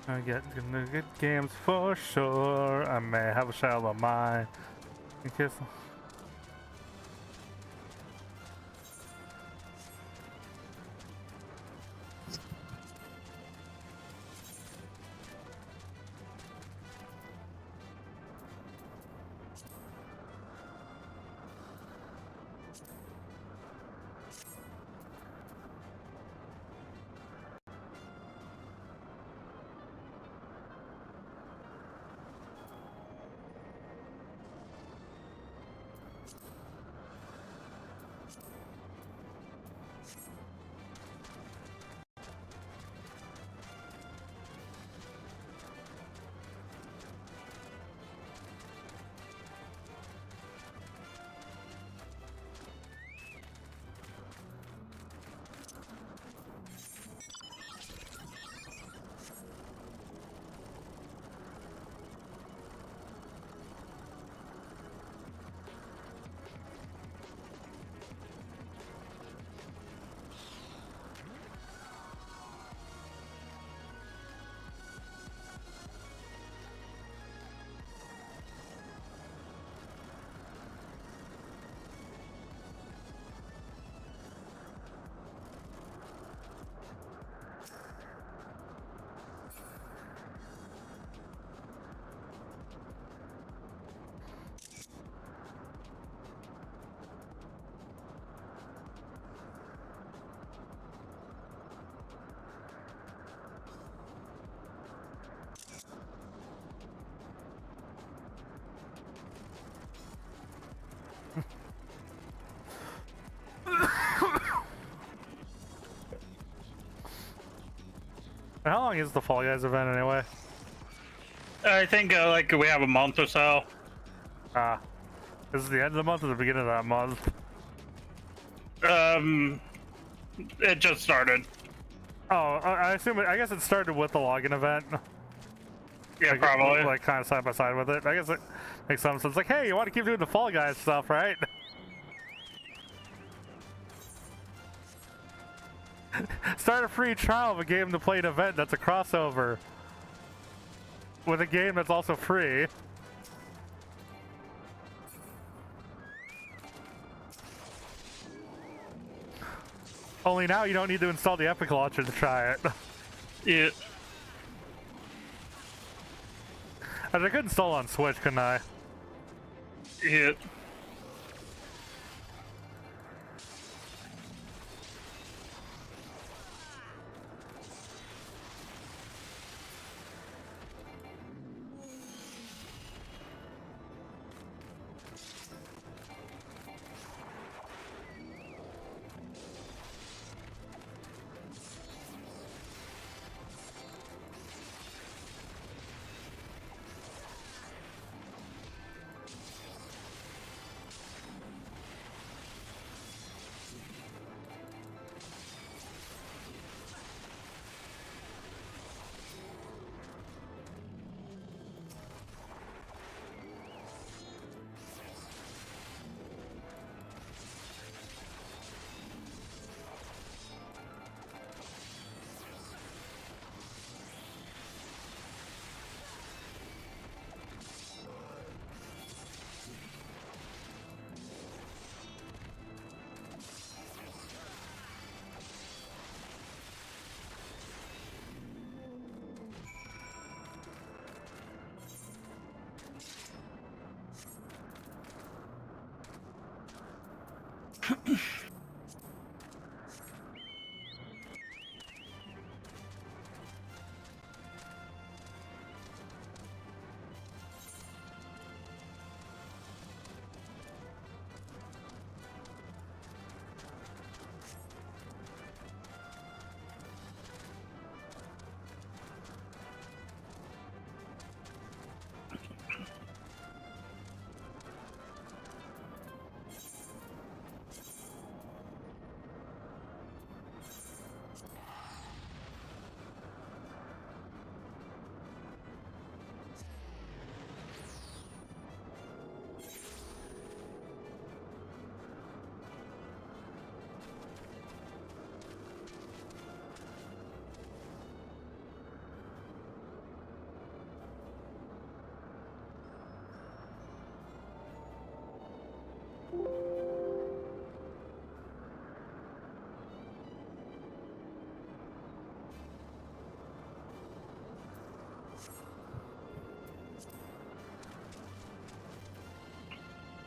I get good games for sure. I may have a shallow mind. In case. How long is the Fall Guys event anyway? I think like we have a month or so. Is it the end of the month or the beginning of that month? It just started. Oh, I assume. I guess it started with the login event. Yeah, Like, probably. like kind of side by side with it. I guess it makes some sense. Like, hey, you want to keep doing the Fall Guys stuff, right? Start a free trial of a game to play an event that's a crossover with a game that's also free. Only now you don't need to install the Epic Launcher to try it. Yeah. I could install on Switch, couldn't I? Yeah.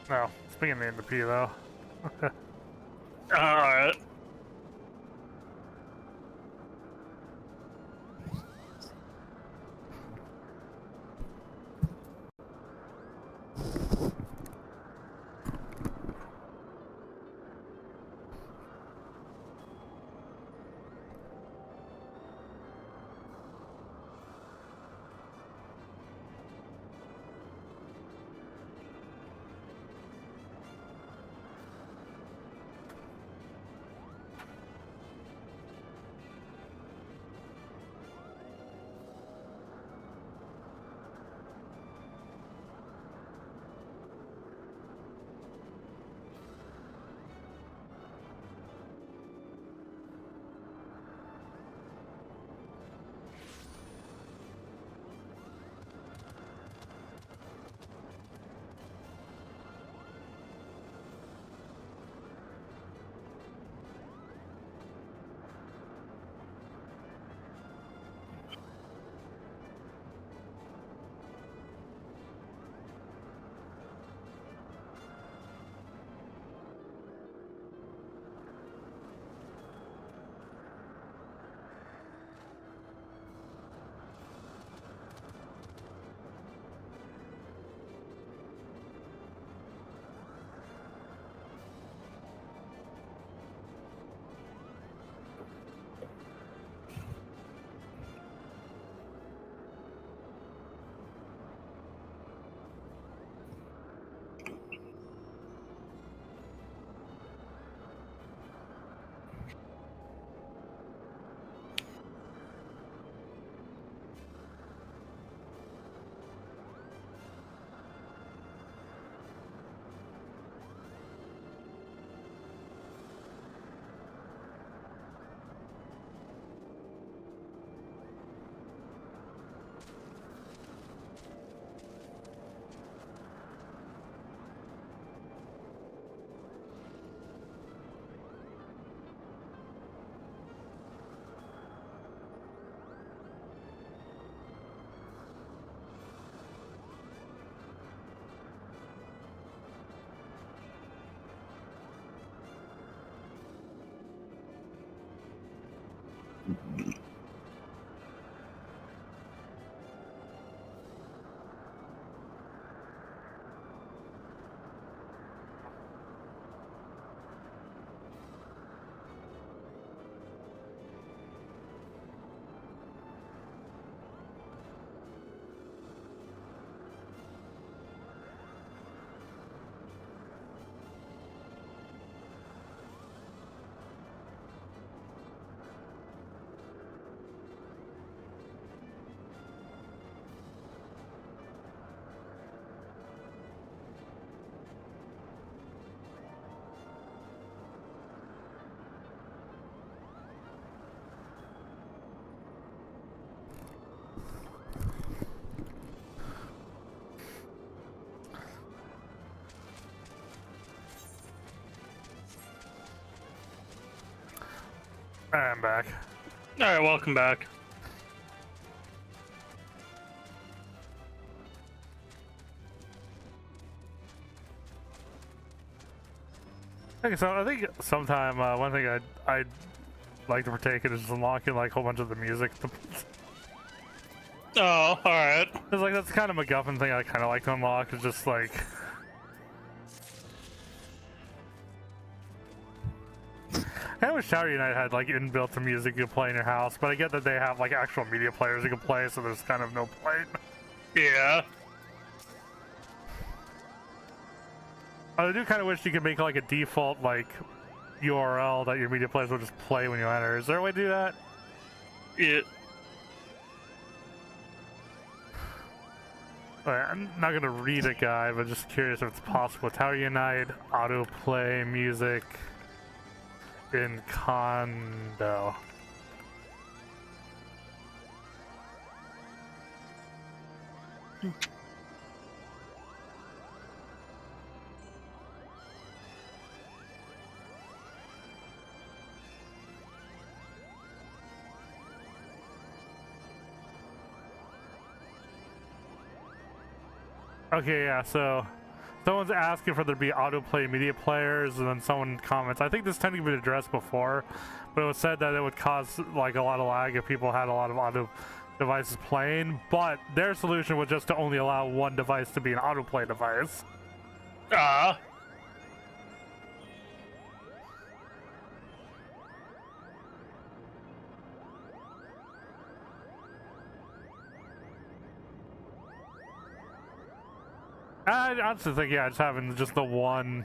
No, speaking of the P though. Alright. I'm back. All right, welcome back. Okay, so I think sometime one thing I'd like to partake in is just unlocking like a whole bunch of the music. Oh, all right. It's like that's kind of a MacGuffin thing I kind of like to unlock. It's just like I wish Tower Unite had like inbuilt music you can play in your house, but I get that they have like actual media players you can play, so there's kind of no point. Yeah. I do kind of wish you could make like a default like URL that your media players will just play when you enter. Is there a way to do that? Yeah. Alright, I'm not gonna read it, guy, but just curious if it's possible. Tower Unite, autoplay music in condo. Okay, yeah, so someone's asking for there to be autoplay media players, and then someone comments, I think this tended to be addressed before, but it was said that it would cause like a lot of lag if people had a lot of auto devices playing, but their solution was just to only allow one device to be an autoplay device. I honestly think, yeah, just having just the one,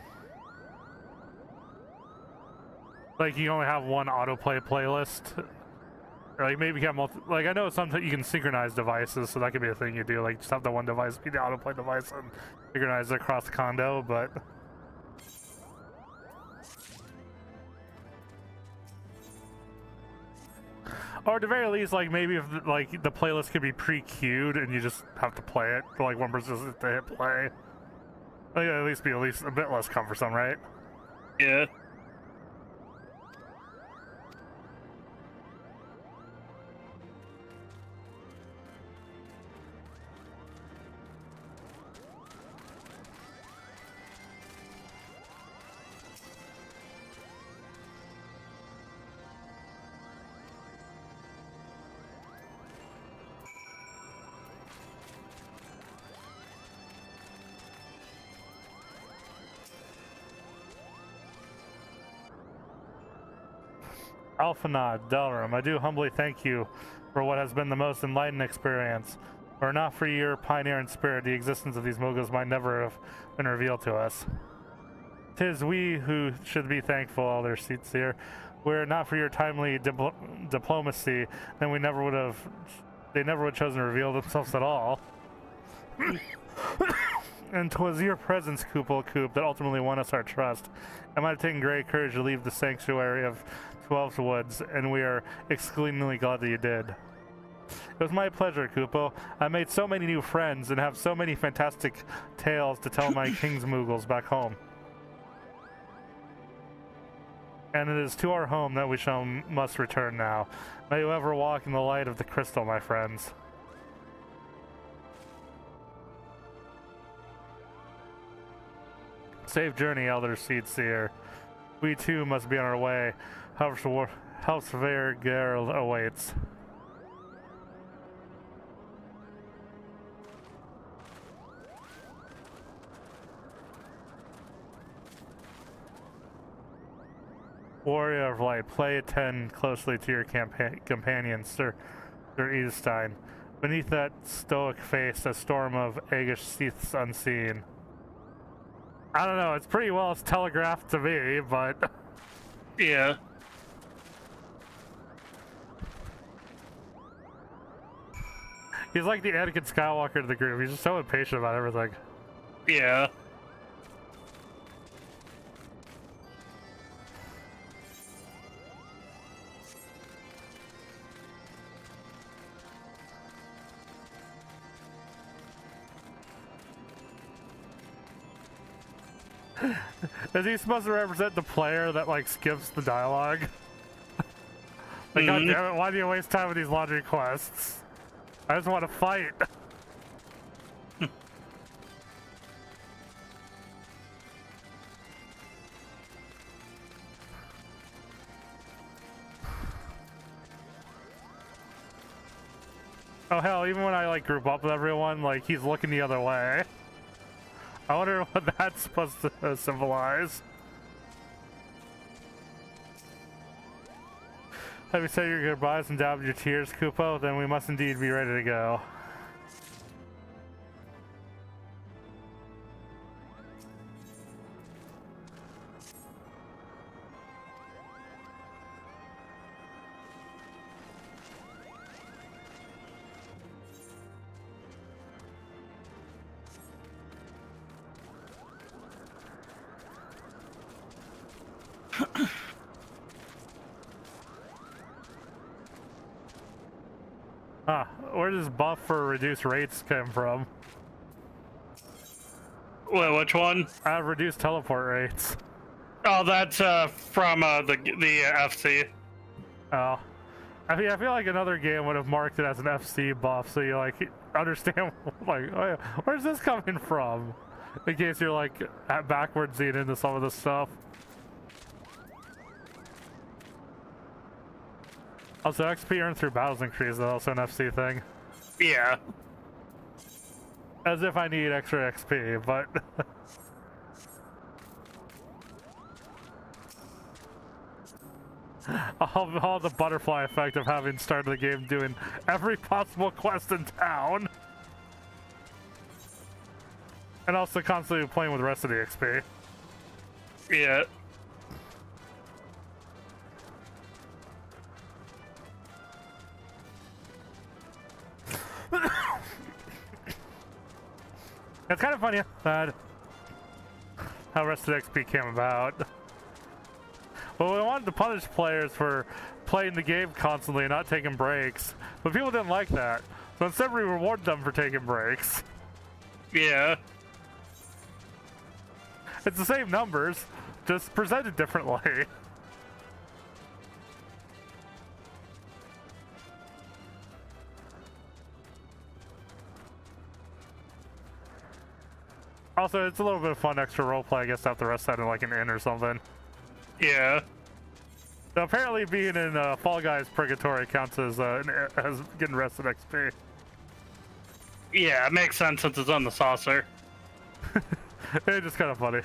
like you only have one autoplay playlist, or like maybe you have like I know sometimes you can synchronize devices, so that could be a thing you do, like just have the one device be the autoplay device and synchronize it across the condo, but or at the very least, like maybe if like the playlist could be pre-queued and you just have to play it for like one person to hit play. Like at least be a bit less cumbersome, right? Yeah. Alphanod, Delrum, I do humbly thank you for what has been the most enlightened experience. Were it not for your pioneering spirit, the existence of these Moogles might never have been revealed to us. 'Tis we who should be thankful, Elder Seatsier. Were it not for your timely diplomacy, then they never would have chosen to reveal themselves at all. And 'twas your presence, Coop, that ultimately won us our trust. It might have taken great courage to leave the sanctuary of 12's Woods, and we are exceedingly glad that you did. It was my pleasure, Kupo. I made so many new friends and have so many fantastic tales to tell my King's Moogles back home. And it is to our home that we must return now. May you ever walk in the light of the crystal, my friends. Safe journey, Elder Seedseer. We too must be on our way. Helpsverger awaits. Warrior of Light, play attend closely to your companion, Sir Edestein. Beneath that stoic face, a storm of Agish seeths unseen. I don't know, it's pretty well telegraphed to me, but... Yeah. He's like the Anakin Skywalker to the group. He's just so impatient about everything. Yeah. Is he supposed to represent the player that like skips the dialogue? Like, God damn it, why do you waste time with these laundry quests? I just want to fight. Oh hell, even when I like group up with everyone, like he's looking the other way. I wonder what that's supposed to symbolize. Have you said your goodbyes and dabbed your tears, Kupo? Then we must indeed be ready to go. Huh, where does buff for reduced rates come from? Wait, which one? I have reduced teleport rates. Oh, that's from the FC. Oh. I mean, I feel like another game would have marked it as an FC buff, so you like understand like, oh yeah, where's this coming from? In case you're like backwardsing into some of this stuff. Also, XP earned through battles increase is also an FC thing. Yeah. As if I need extra XP, but... all the butterfly effect of having started the game doing every possible quest in town. And also constantly playing with the rest of the XP. Yeah. It's kind of funny how Rested XP came about. Well, we wanted to punish players for playing the game constantly and not taking breaks, but people didn't like that. So instead we reward them for taking breaks. Yeah. It's the same numbers, just presented differently. Also, it's a little bit of fun extra roleplay, I guess, to have the rest that in like an inn or something. Yeah. So apparently being in Fall Guys Purgatory counts as getting rested XP. Yeah, it makes sense since it's on the saucer. It's just kind of funny.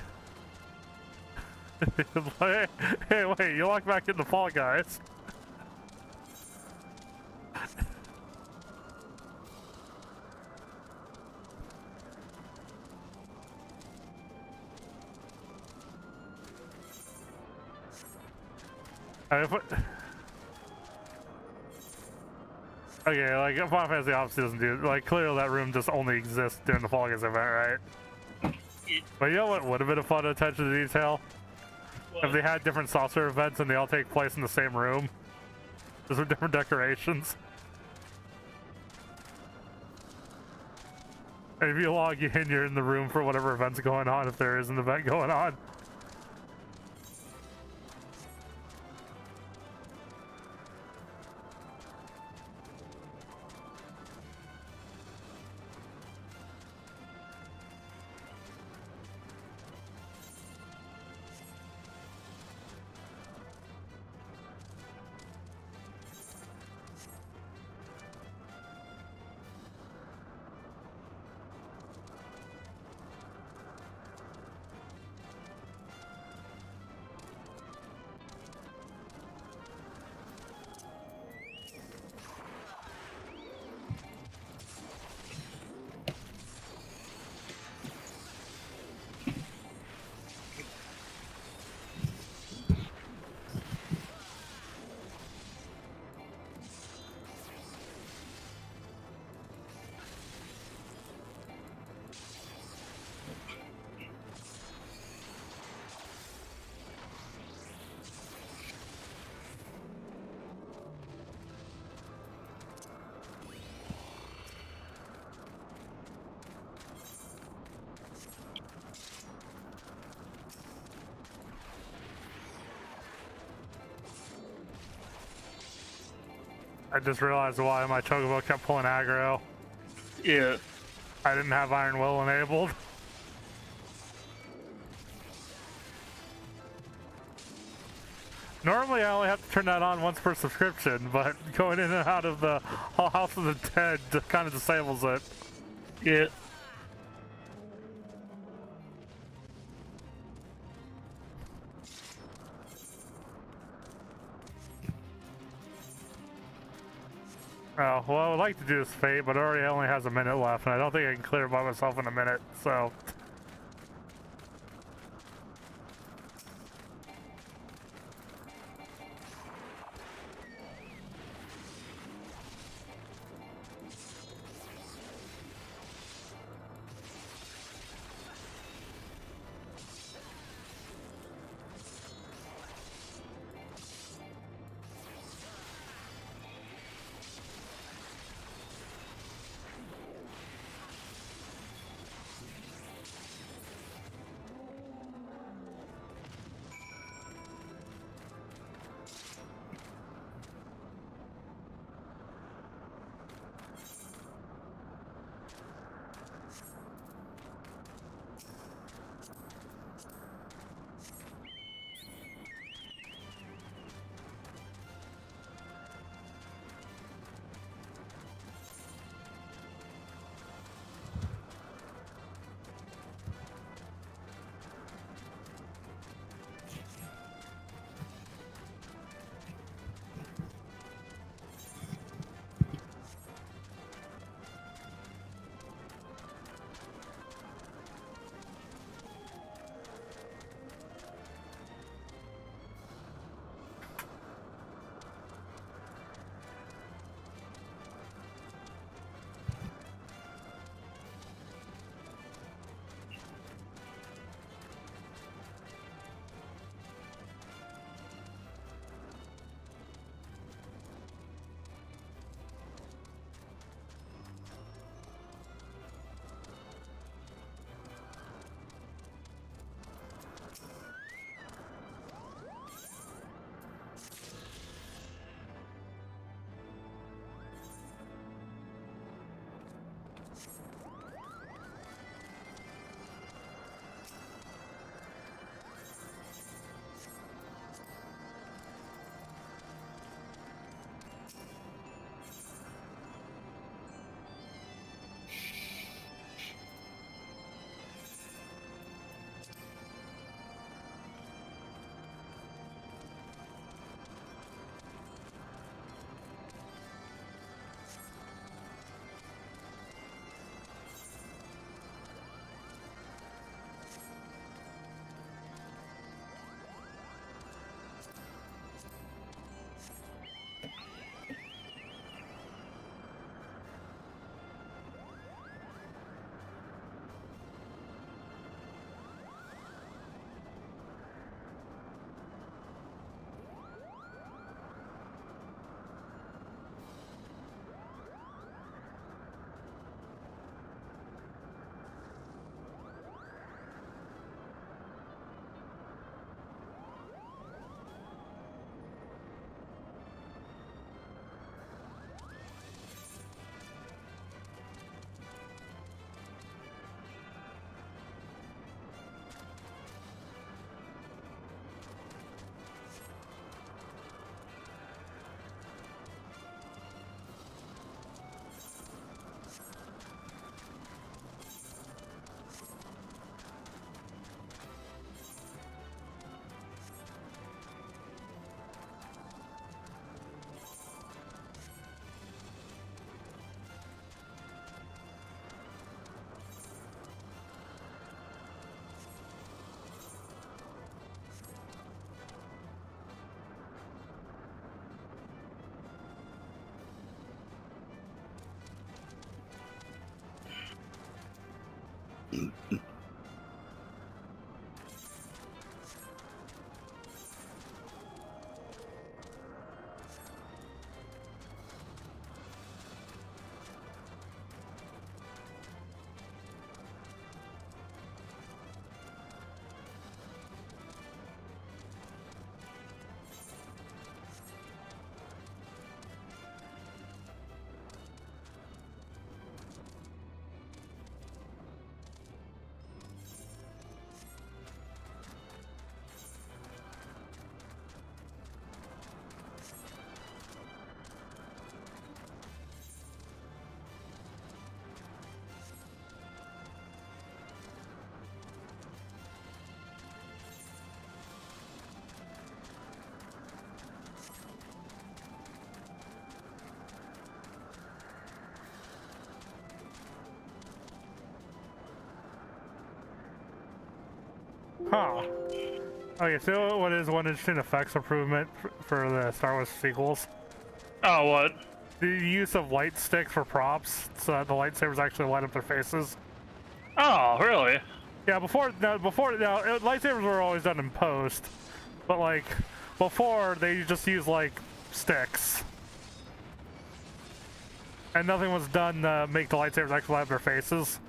Like, hey, wait, you lock back into Fall Guys. Okay, like Final Fantasy obviously doesn't do like clearly that room just only exists during the Fall Guys event, right? But you know what would have been a fun attention to detail? What? If they had different saucer events and they all take place in the same room. Just with different decorations. And if you log in, you're in the room for whatever event's going on, if there is an event going on. I just realized why my chocobo kept pulling aggro. Yeah. I didn't have Iron Will enabled. Normally I only have to turn that on once per subscription, but going in and out of the House of the Dead kind of disables it. Yeah. Oh, well, I would like to do this fate, but it already only has a minute left, and I don't think I can clear it by myself in a minute, so... Huh. Okay, so what is one interesting effects improvement for the Star Wars sequels? Oh, what? The use of light sticks for props, so that the lightsabers actually light up their faces. Oh, really? Yeah, before lightsabers were always done in post, but like before they just used like sticks, and nothing was done to make the lightsabers actually light up their faces.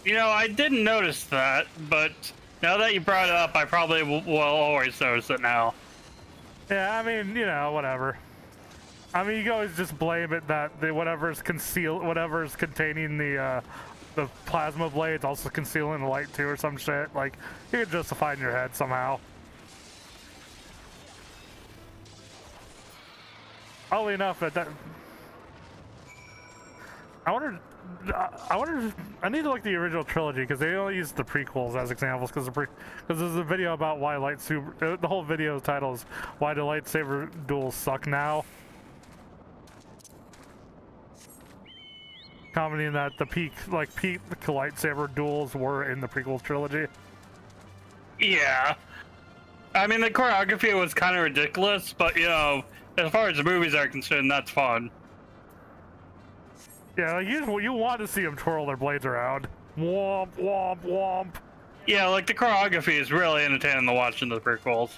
You know, I didn't notice that, but now that you brought it up, I probably will always notice it now. Yeah, I mean, you know, whatever. I mean, you can always just blame it that whatever's containing the plasma blades also concealing the light too, or some shit. Like, you can justify it in your head somehow. Oddly enough, I need to look at the original trilogy because they only use the prequels as examples because there's a video about why the whole video title is why the lightsaber duels suck now. Commenting that the peak lightsaber duels were in the prequel trilogy. Yeah. I mean, the choreography was kind of ridiculous, but, you know, as far as the movies are concerned, that's fun. Yeah, like you want to see them twirl their blades around. Womp, womp, womp. Yeah, like, the choreography is really entertaining to watch in the prequels.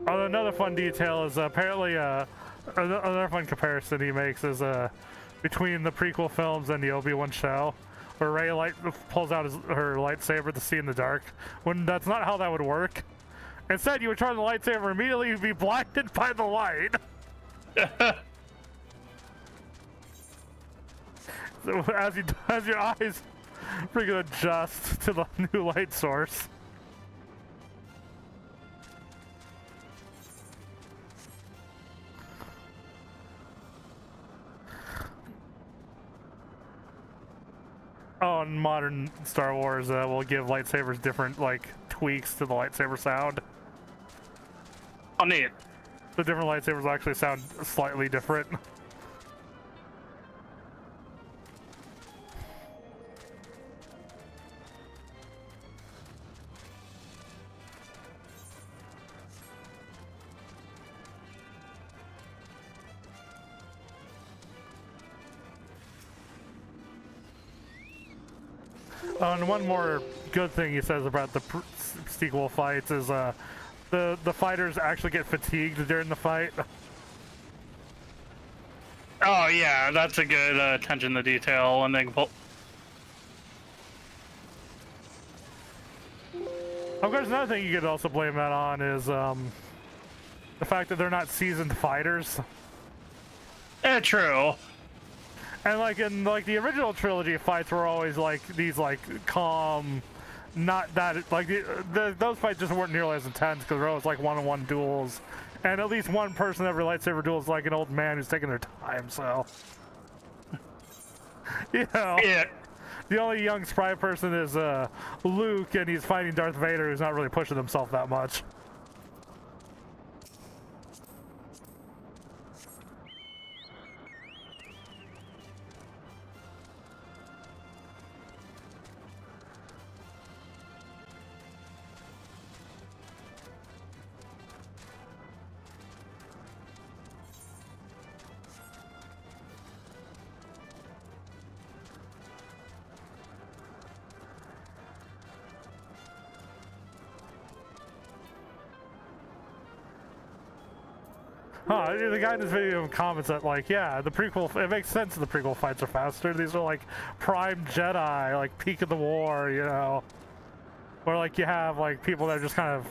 Oh, another fun detail is apparently another fun comparison he makes is between the prequel films and the Obi-Wan show, where Rey pulls out her lightsaber to see in the dark, when that's not how that would work. Instead, you would turn the lightsaber immediately, you'd be blinded by the light. So as your eyes freaking adjust to the new light source. Oh, and modern Star Wars will give lightsabers different, like, tweaks to the lightsaber sound. Oh, neat. The different lightsabers actually sound slightly different. And one more good thing he says about the sequel fights is the fighters actually get fatigued during the fight. Oh, yeah, that's a good attention to detail, and they can pull... Of course, another thing you could also blame that on is the fact that they're not seasoned fighters. Yeah, true. And like in the original trilogy, fights were always like these like calm, not that like those fights just weren't nearly as intense because they're always like one-on-one duels, and at least one person every lightsaber duel is like an old man who's taking their time. So, you know, Yeah. the only young spry person is Luke, and he's fighting Darth Vader, who's not really pushing himself that much. Huh, the guy in this video comments that, like, yeah, it makes sense that the prequel fights are faster. These are, like, prime Jedi, like, peak of the war, you know? Where, like, you have, like, people that are just kind of,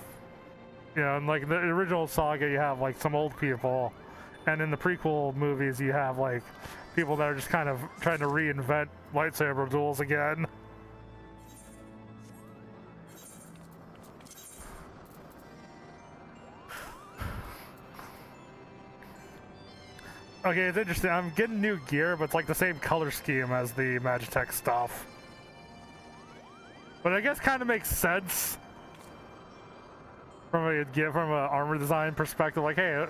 you know, in, like, the original saga, you have, like, some old people. And in the prequel movies, you have, like, people that are just kind of trying to reinvent lightsaber duels again. Okay, it's interesting. I'm getting new gear, but it's like the same color scheme as the Magitech stuff. But I guess kind of makes sense from a armor design perspective, like, hey,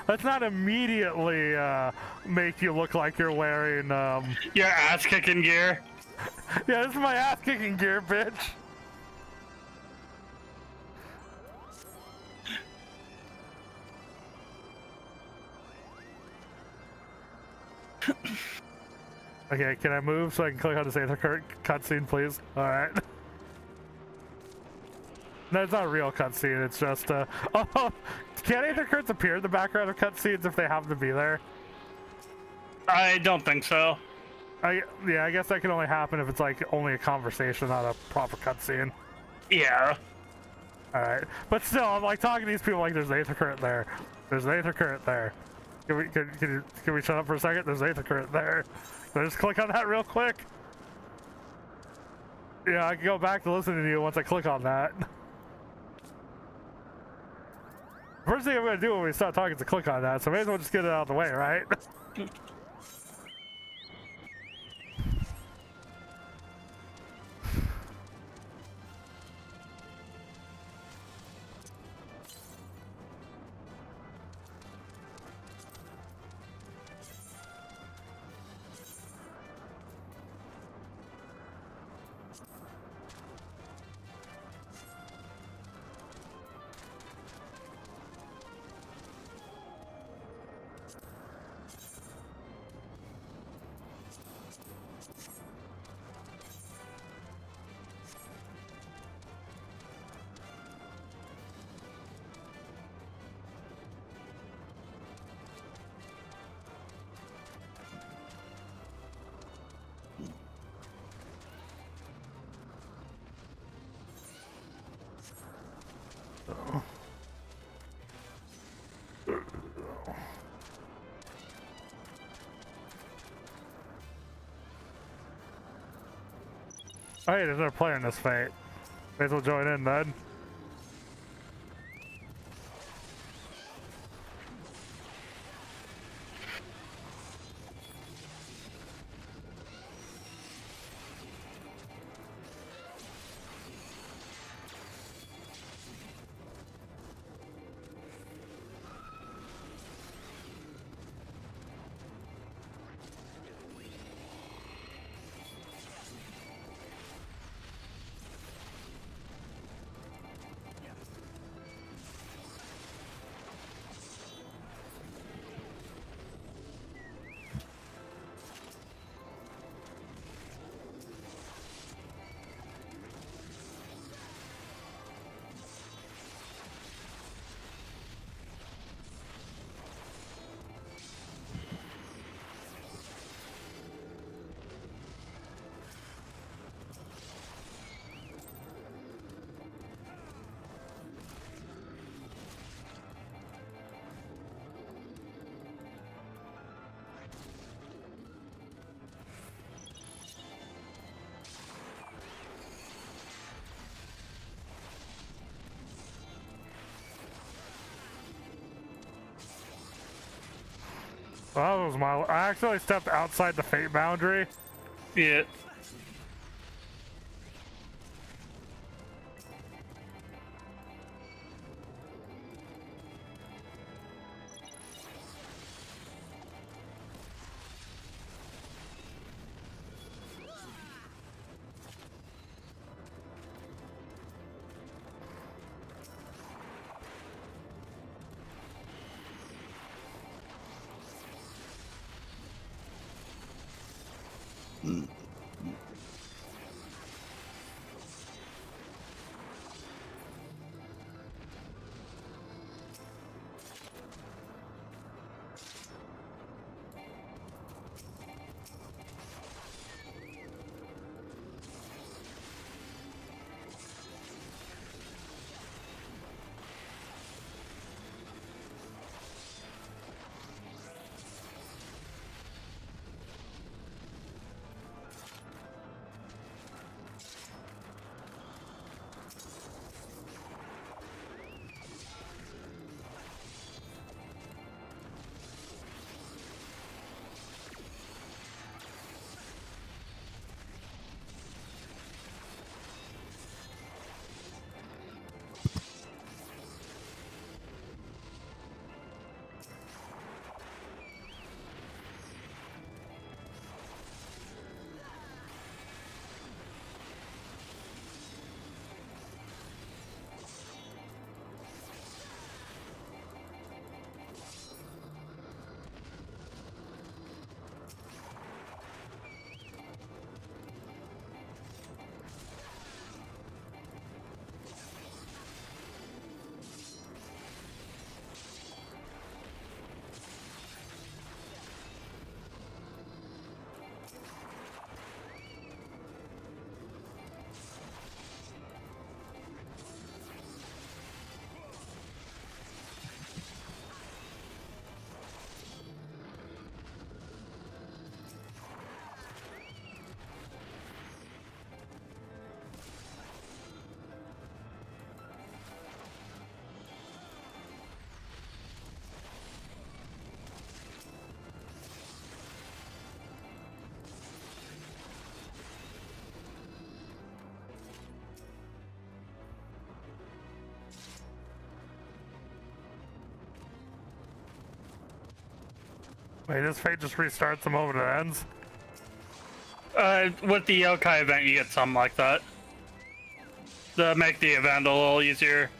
let's not immediately make you look like you're wearing Your ass kicking gear. yeah, this is my ass kicking gear, bitch. Okay, can I move so I can click on the save the cutscene, please? All right. No, it's not a real cutscene. It's just oh, can Aether Currents appear in the background of cutscenes if they happen to be there? I don't think so. Yeah, I guess that can only happen if it's like only a conversation, not a proper cutscene. Yeah. All right, but still, I'm like talking to these people like there's an Aether Current there. There's an Aether Current there. Can we shut up for a second? There's an Aether Current there. Can I just click on that real quick? Yeah, I can go back to listening to you once I click on that. First thing I'm gonna do when we start talking is to click on that, so may as well just get it out of the way, right? Oh, hey, there's no player in this fight. May as well join in then. Well, that was my. I actually stepped outside the fate boundary. Yeah. Wait, does fate just restarts the moment it ends? With the yokai event, you get something like that. To make the event a little easier.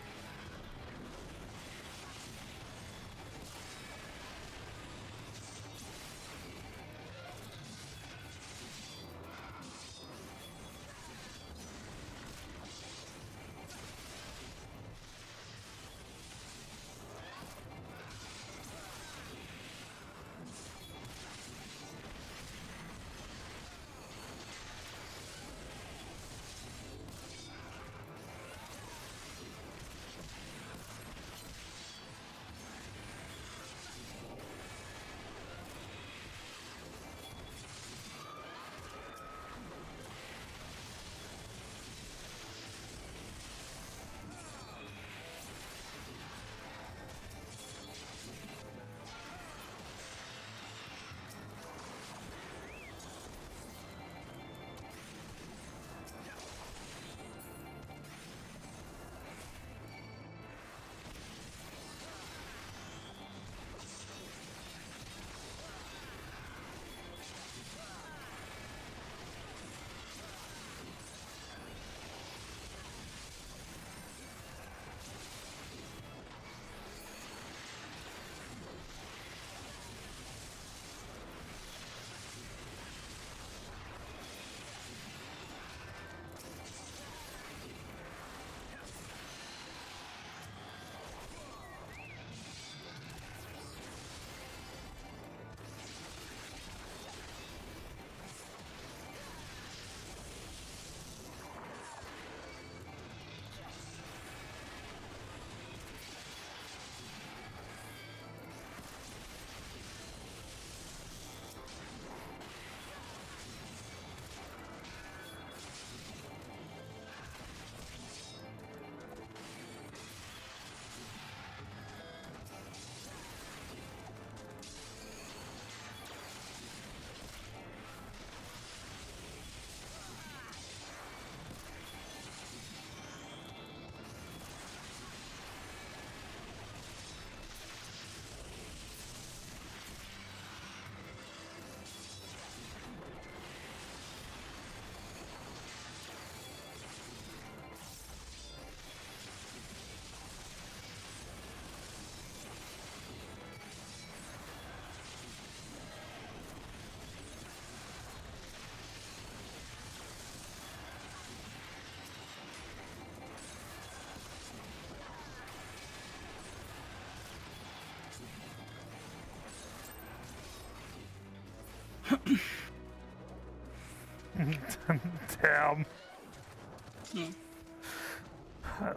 Damn.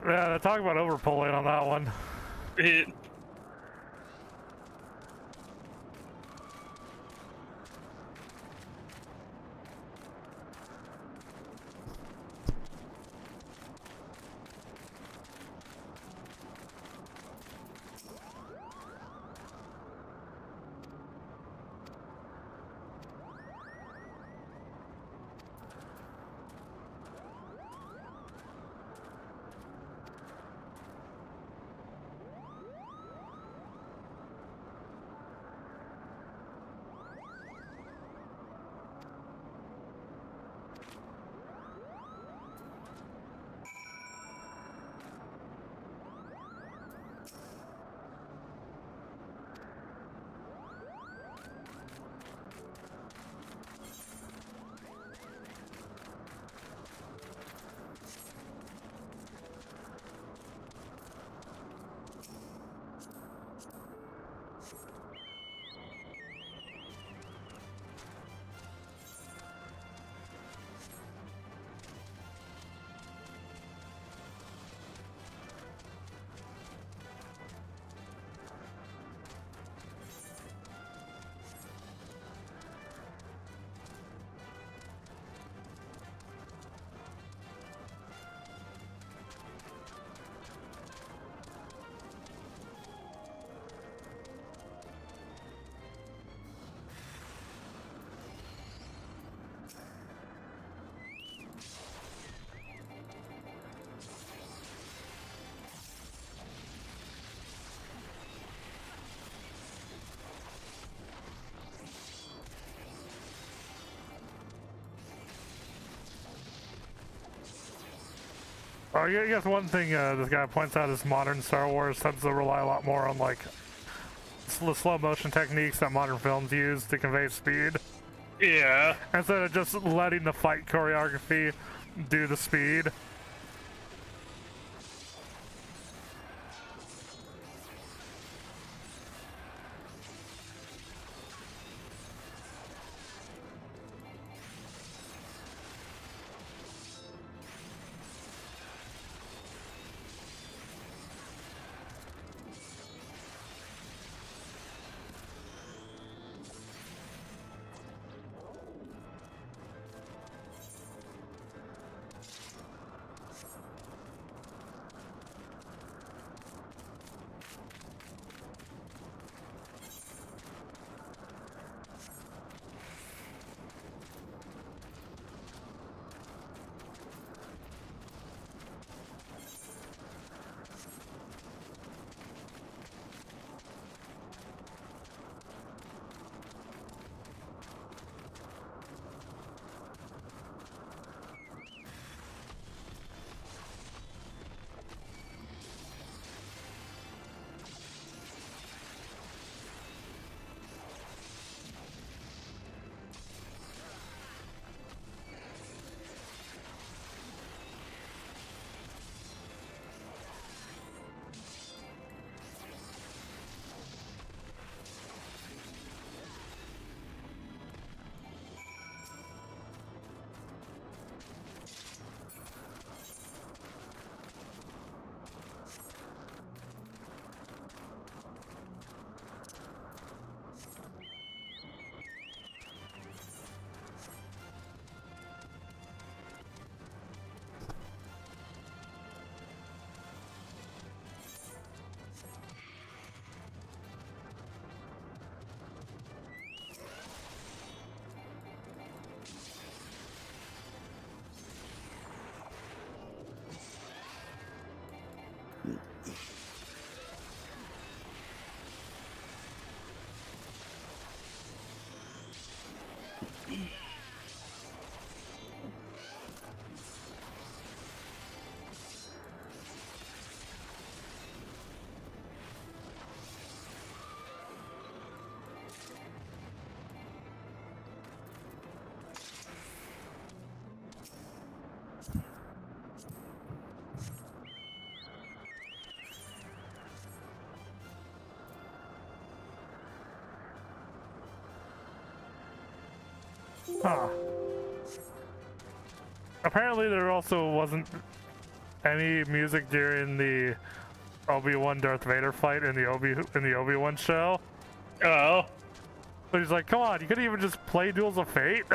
Yeah, talk about overpulling on that one. Oh, I guess one thing this guy points out is modern Star Wars tends to rely a lot more on like slow motion techniques that modern films use to convey speed. Yeah. Instead of just letting the fight choreography do the speed. Huh. Apparently there also wasn't any music during the Obi-Wan Darth Vader fight in the Obi-Wan show. Oh. So he's like, come on, you could even just play Duels of Fate?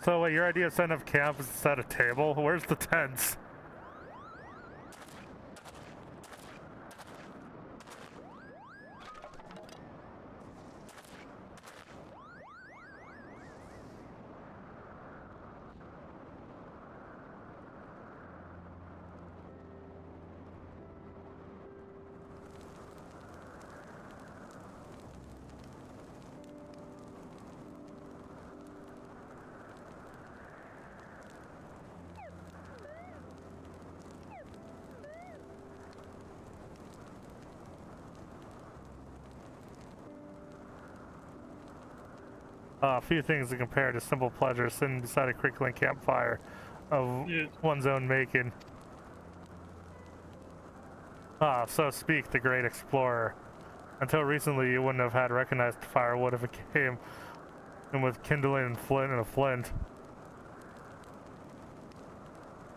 So wait, your idea of setting up camp is to set a table? Where's the tents? A few things to compare to simple pleasure sitting beside a crinkling campfire of one's own making. Ah, so speak the great explorer. Until recently, you wouldn't have had recognized firewood if it came in with kindling and a flint.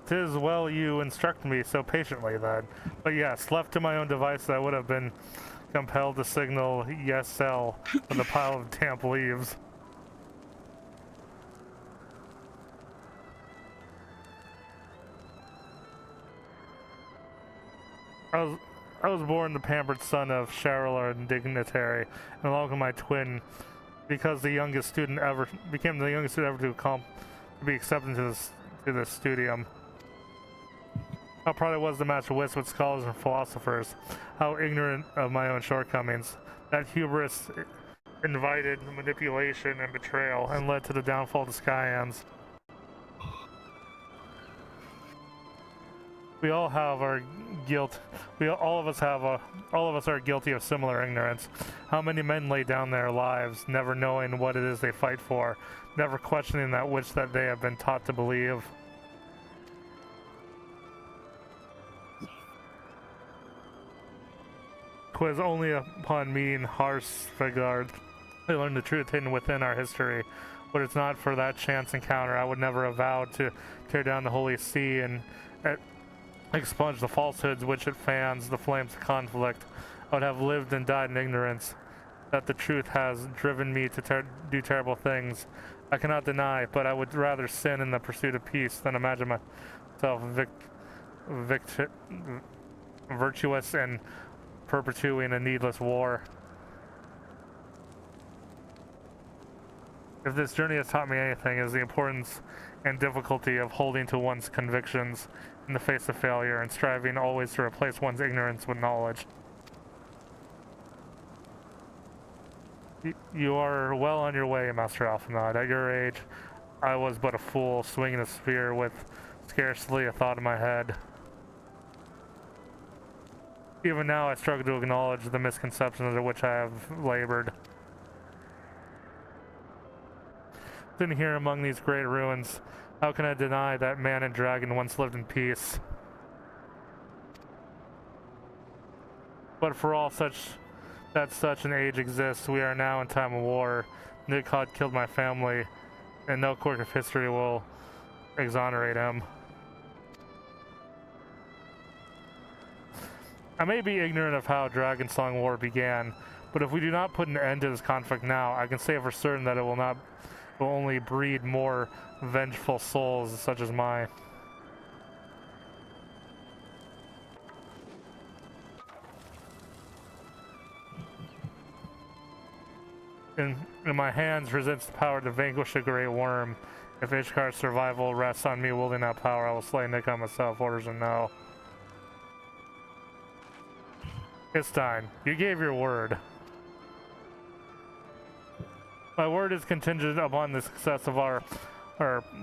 'Tis well you instruct me so patiently then. But yes, left to my own device, I would have been compelled to signal yes, sell from the pile of damp leaves. I was born the pampered son of Cheryl and dignitary, and along with my twin because the youngest student ever became the youngest student ever to be accepted to this studium. How proud I was to match wits with scholars and philosophers. How ignorant of my own shortcomings. That hubris invited manipulation and betrayal and led to the downfall of the Skyans. We all have our guilt. All of us are guilty of similar ignorance. How many men lay down their lives, never knowing what it is they fight for, never questioning that which that they have been taught to believe. 'Twas only upon meeting Harsfegard I learned the truth hidden within our history. But it's not for that chance encounter, I would never have vowed to tear down the Holy See and expunge the falsehoods which it fans, the flames of conflict. I would have lived and died in ignorance that the truth has driven me to do terrible things. I cannot deny, but I would rather sin in the pursuit of peace than imagine myself virtuous and perpetuating a needless war. If this journey has taught me anything, it is the importance and difficulty of holding to one's convictions in the face of failure and striving always to replace one's ignorance with knowledge. You are well on your way, Master Alphanod. At your age, I was but a fool, swinging a spear with scarcely a thought in my head. Even now, I struggle to acknowledge the misconceptions under which I have labored. Sitting here among these great ruins, how can I deny that man and dragon once lived in peace? But for all such an age exists, we are now in time of war. Nidcod killed my family, and no court of history will exonerate him. I may be ignorant of how Dragonsong War began, but if we do not put an end to this conflict now, I can say for certain that it will only breed more vengeful souls such as mine. In my hands resides the power to vanquish the great worm. If Ishkar's survival rests on me wielding that power, I will slay Nikon myself, orders or no. Istine, you gave your word. My word is contingent upon the success of our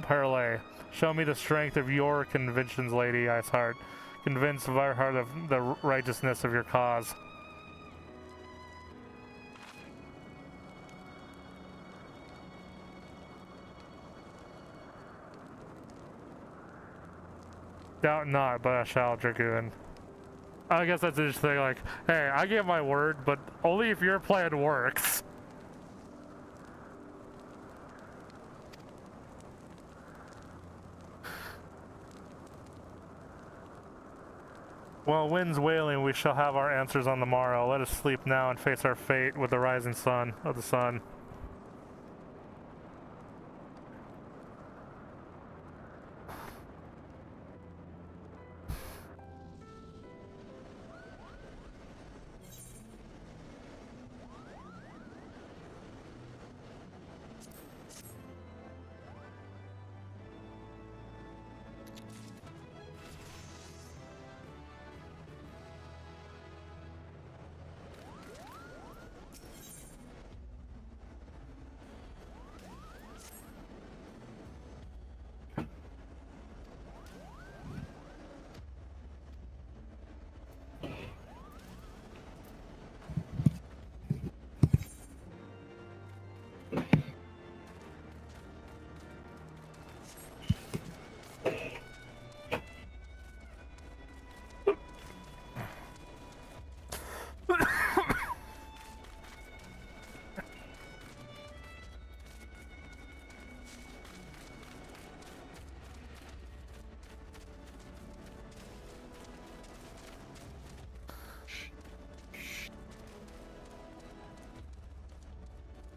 parley. Show me the strength of your convictions, Lady Iceheart. Convince of our heart of the righteousness of your cause. Doubt not, but I shall, Dragoon. I guess that's interesting, like, hey, I gave my word, but only if your plan works. While wind's wailing, we shall have our answers on the morrow. Let us sleep now and face our fate with the rising sun of the sun.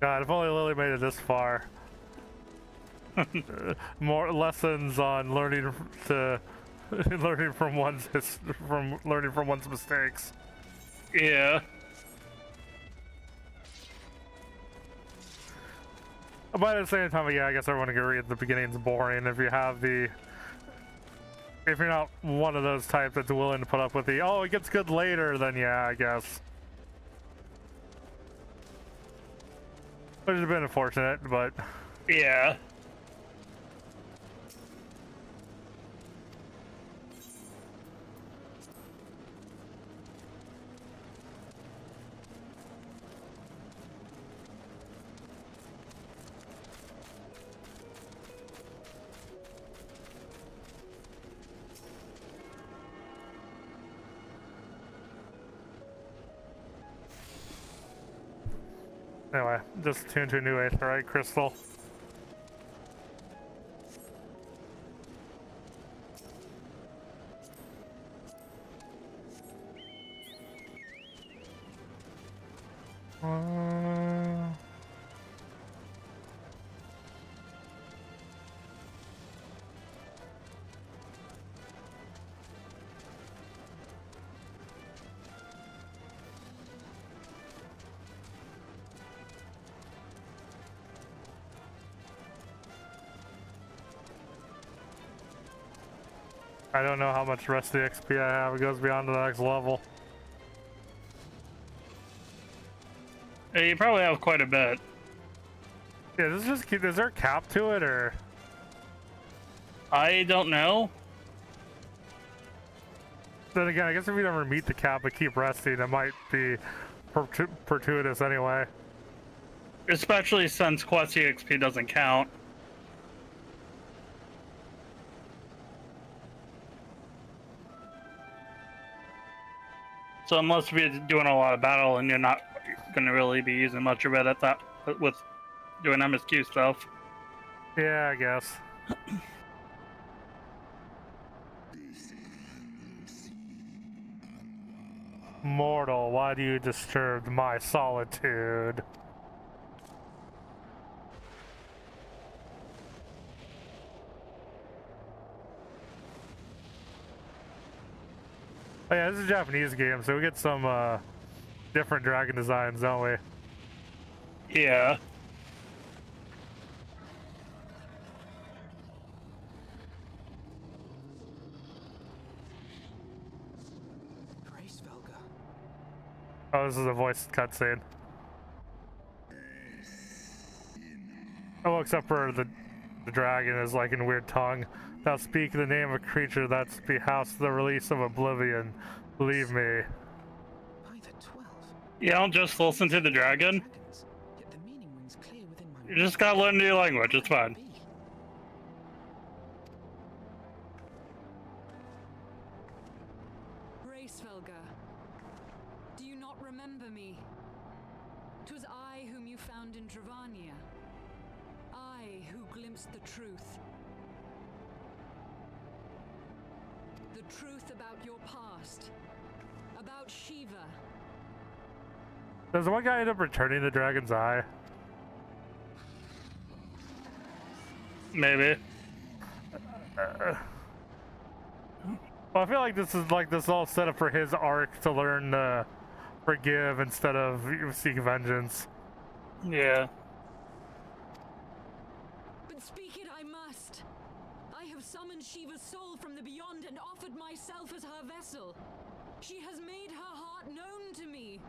God, if only Lily made it this far. More lessons on learning from one's mistakes. Yeah. But at the same time, yeah, I guess everyone can agree at the beginning's boring. If you have the, if you're not one of those types that's willing to put up with the, oh, it gets good later, then yeah, I guess. Which has been unfortunate, but Yeah. anyway, just tuned to a new aetherite crystal. I don't know how much rest of the XP I have. It goes beyond to the next level. Yeah, you probably have quite a bit. Yeah, this is just, is there a cap to it, or? I don't know. Then again, I guess if you never meet the cap but keep resting, it might be fortuitous anyway. Especially since Quest EXP doesn't count. So unless you're doing a lot of battle and you're not going to really be using much of it at that with doing MSQ stuff. Yeah, I guess. Mortal, why do you disturb my solitude? Oh yeah, this is a Japanese game, so we get some different dragon designs, don't we? Yeah. Oh, this is a voice cutscene. Oh, except for the dragon is like in weird tongue. Thou speak the name of a creature that's behouse the release of oblivion. Believe me. You don't just listen to the dragon. You just gotta learn new language, it's fine. Do you not remember me? 'Twas I whom you found in Dravania. I who glimpsed the truth. The truth about your past. About Shiva. Does one guy end up returning the dragon's eye? Maybe. Well, I feel like this is all set up for his arc to learn to forgive instead of seek vengeance. Yeah. But speak it I must. I have summoned Shiva's soul from the beyond and offered myself as her vessel. She has made her heart known to me.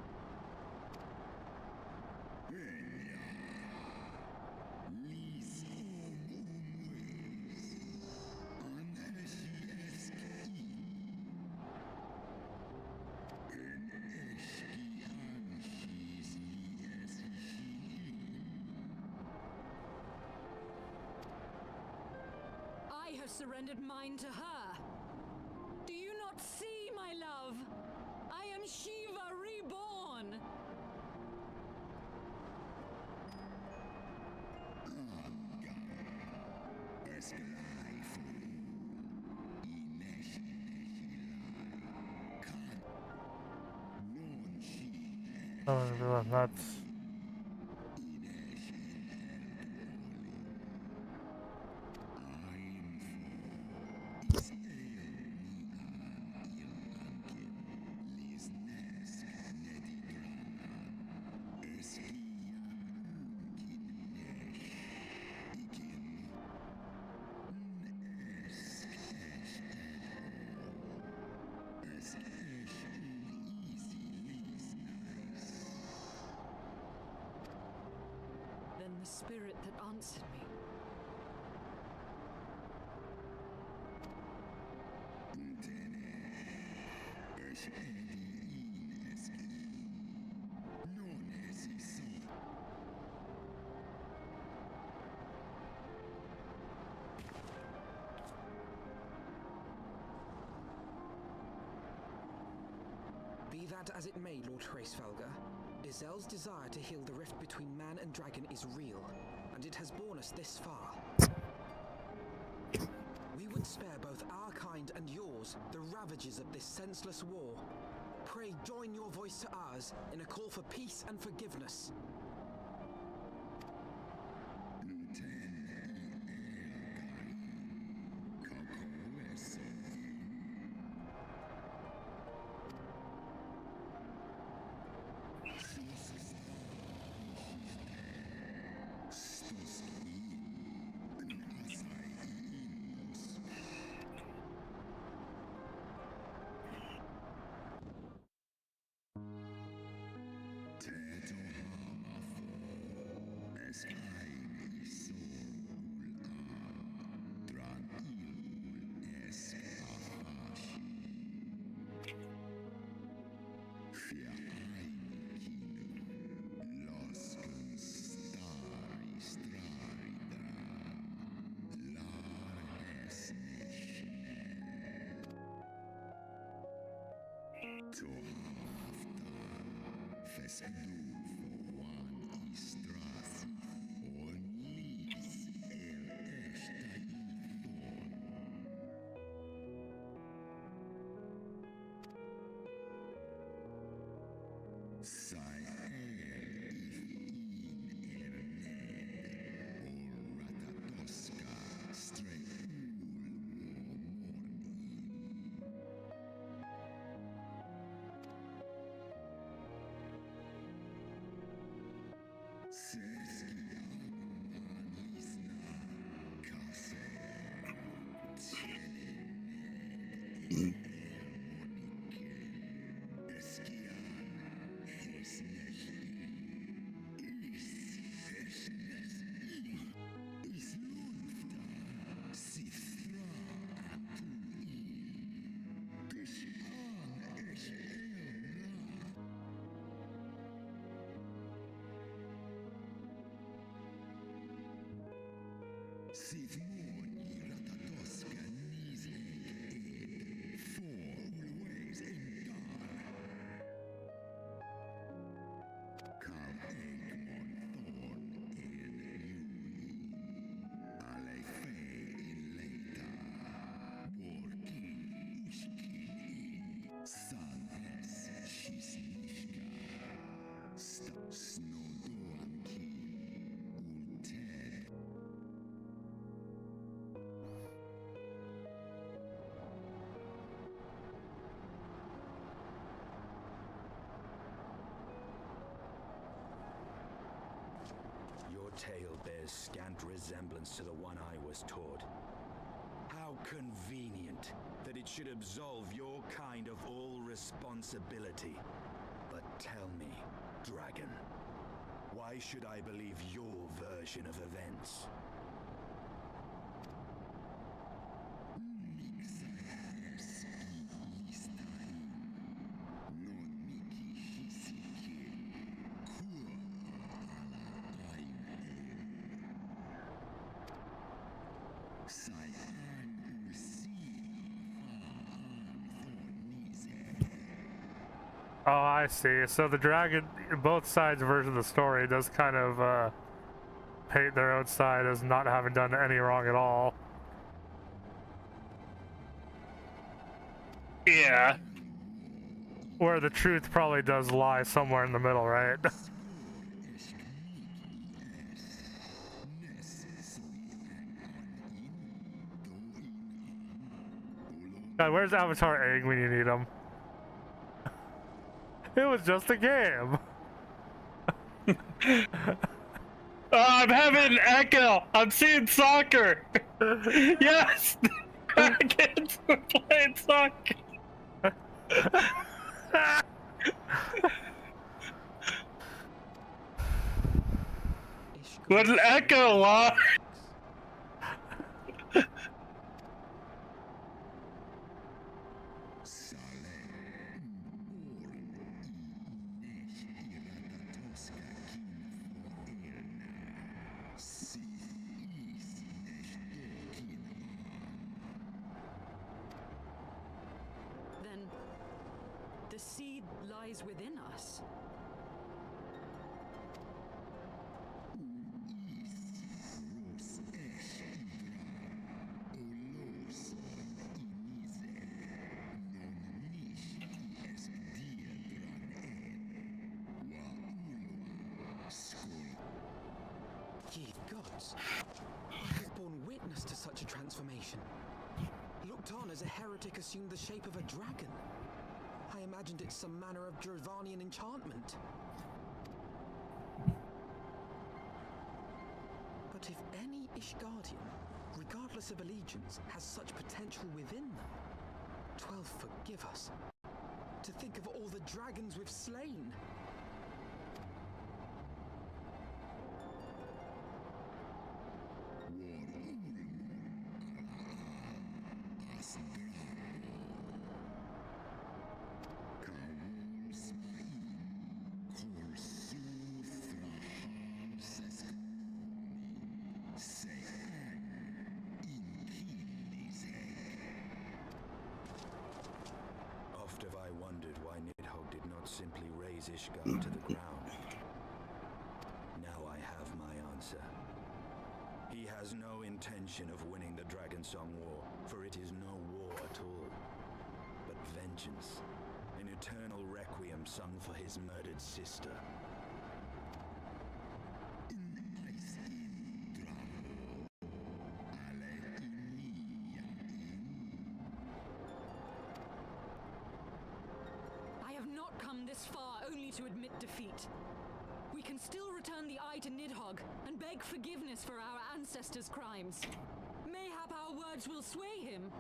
I have surrendered mine to her. Do you not see, my love? I am Shiva reborn. Oh, that's... the spirit that answered me. Be that as it may, Lord Hraesvelga, Izel's desire to heal the rift between man and dragon is real, and it has borne us this far. We would spare both our kind and yours the ravages of this senseless war. Pray join your voice to ours in a call for peace and forgiveness. Your tale bears scant resemblance to the one I was taught. How convenient that it should absolve your kind of all responsibility. But tell me, dragon, why should I believe your version of events? Oh, I see. So the dragon, both sides' version of the story does kind of paint their own side as not having done any wrong at all. Yeah. Where the truth probably does lie somewhere in the middle, right? God, where's Avatar Aang when you need him? It was just a game. I'm having echo. I'm seeing soccer. Yes, dragons are playing soccer. Ishgard With an echo line. Then the seed lies within us. Ye gods, I was born witness to such a transformation. Looked on as a heretic assumed the shape of a dragon. I imagined it some manner of Drovanian enchantment. But if any Ishgardian, regardless of allegiance, has such potential within them, 12 forgive us. To think of all the dragons we've slain. Oft have I wondered why Nidhogg did not simply raze Ishgard to the ground. Now I have my answer. He has no intention of winning the Dragonsong War, for it is no war at all, but vengeance, an eternal requiem sung for his murdered sister. I have not come this far only to admit defeat. We can still return the eye to Nidhogg and beg forgiveness for our ancestors' crimes. Mayhap our words will sway him.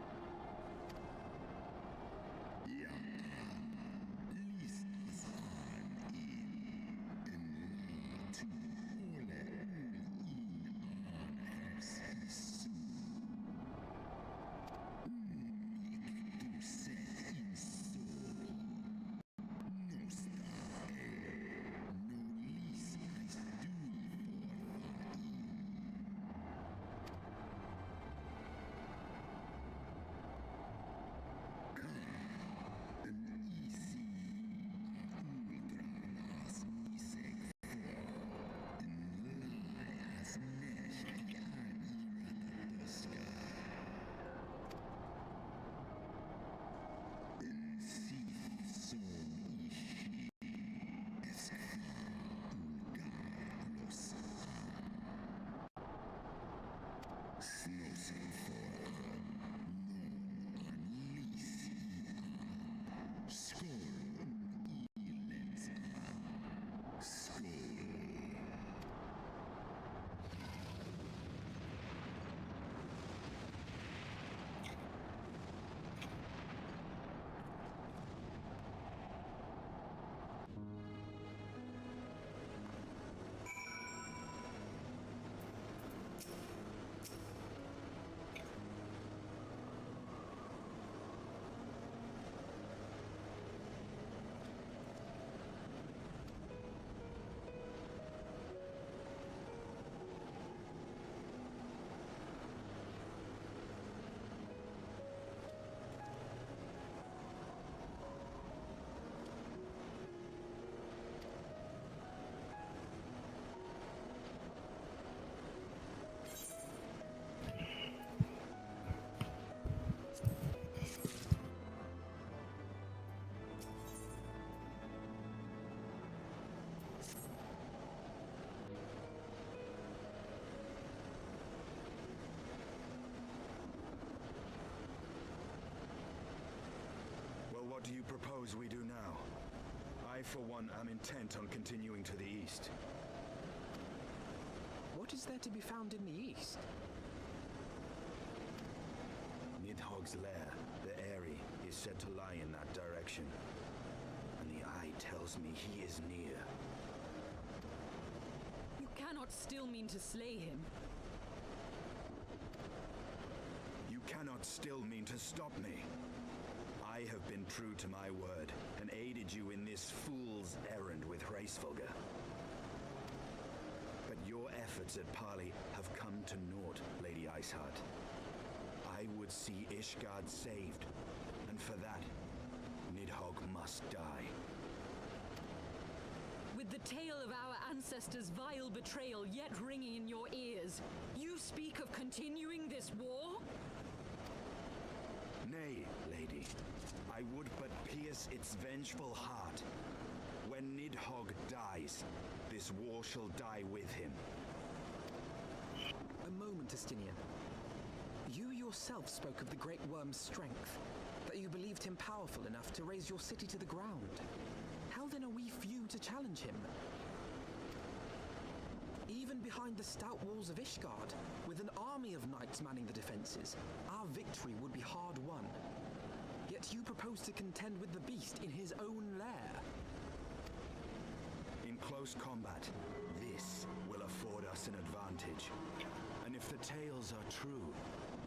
What do you propose we do now? I, for one, am intent on continuing to the east. What is there to be found in the east? Nidhogg's lair, the Eyrie, is said to lie in that direction. And the eye tells me he is near. You cannot still mean to slay him. You cannot still mean to stop me. I have been true to my word and aided you in this fool's errand with Hraesvelgr. But your efforts at parley have come to naught, Lady Iceheart. I would see Ishgard saved, and for that, Nidhogg must die. With the tale of our ancestors' vile betrayal yet ringing in your ears, you speak of continuing this war? Nay, lady. I would but pierce its vengeful heart. When Nidhogg dies, this war shall die with him. A moment, Estinian. You yourself spoke of the Great Worm's strength, that you believed him powerful enough to raise your city to the ground. How then are we few to challenge him? Even behind the stout walls of Ishgard, with an army of knights manning the defenses, our victory would be hard won. Yet you propose to contend with the beast in his own lair. In close combat, this will afford us an advantage. And if the tales are true,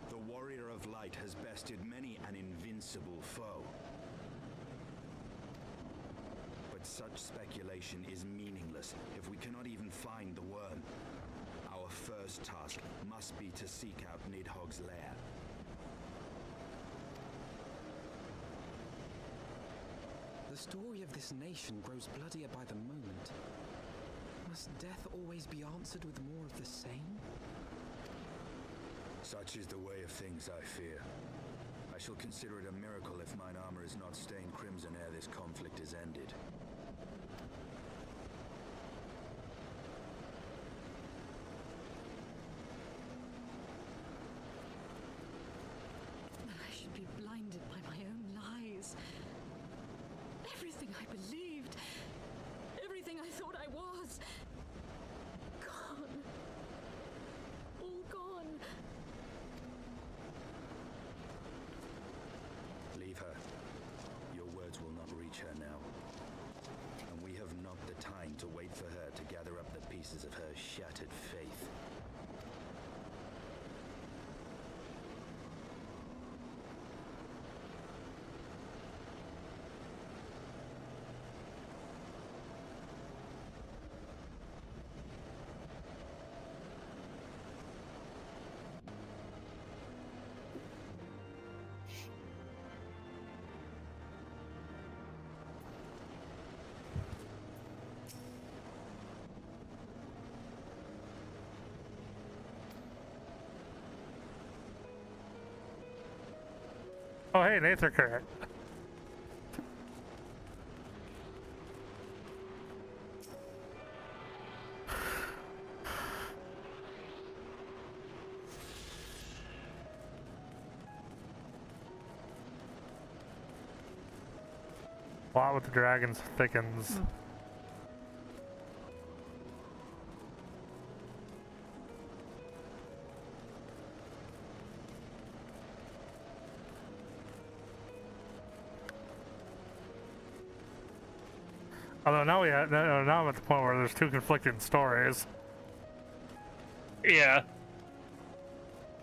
the Warrior of Light has bested many an invincible foe. But such speculation is meaningless if we cannot even find the worm. Our first task must be to seek out Nidhogg's lair. The story of this nation grows bloodier by the moment. Must death always be answered with more of the same? Such is the way of things, I fear. I shall consider it a miracle if mine armor is not stained crimson ere this conflict is ended. I should be blinded by my own lies. Everything I believed, everything I thought I was, gone. All gone. Leave her. Your words will not reach her now. And we have not the time to wait for her to gather up the pieces of her shattered faith. Oh, hey, Nathan Current. Plot with the dragons thickens. Although now now I'm at the point where there's two conflicting stories. Yeah.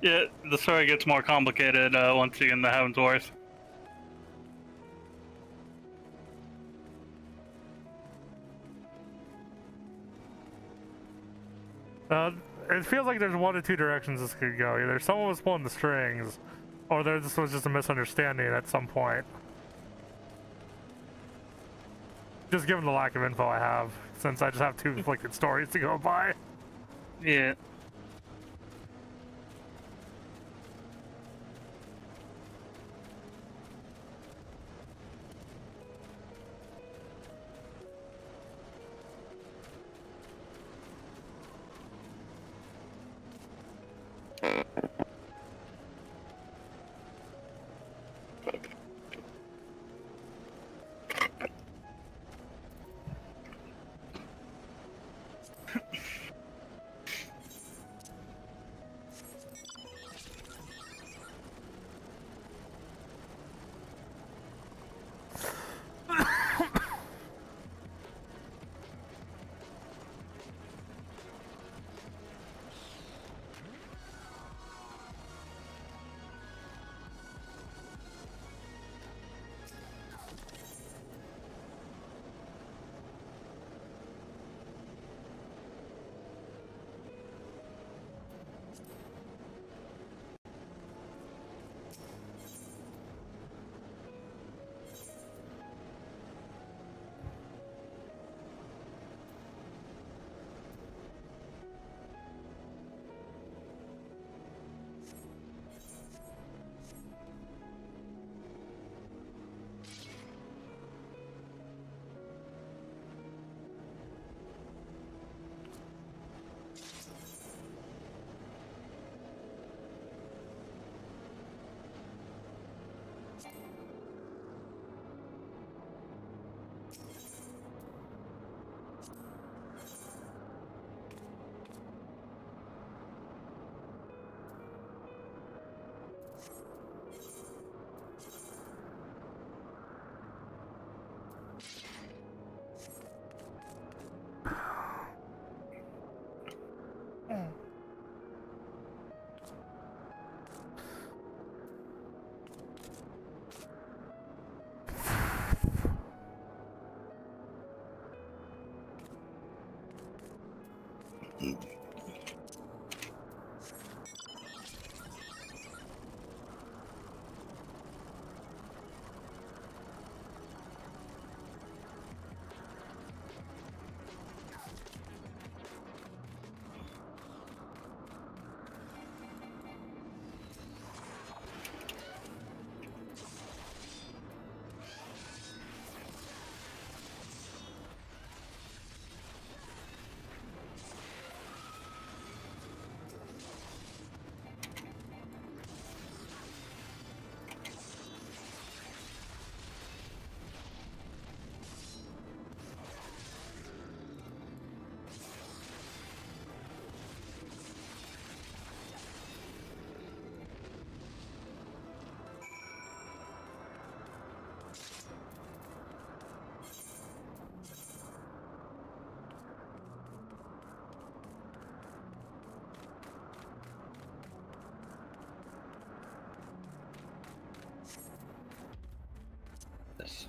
Yeah, the story gets more complicated once you get in the Heaven's Wars. It feels like there's one of two directions this could go. Either someone was pulling the strings, or this was just a misunderstanding at some point. Just given the lack of info I have, since I just have two conflicted stories to go by. Yeah. this.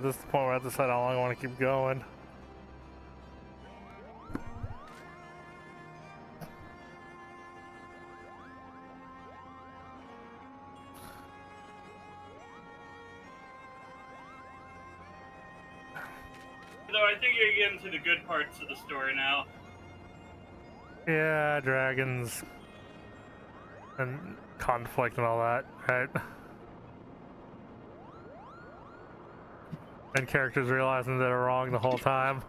This is the point where I decide how long I want to keep going. Though I think you're getting to the good parts of the story now. Yeah, dragons and conflict and all that, right? And characters realizing they're wrong the whole time.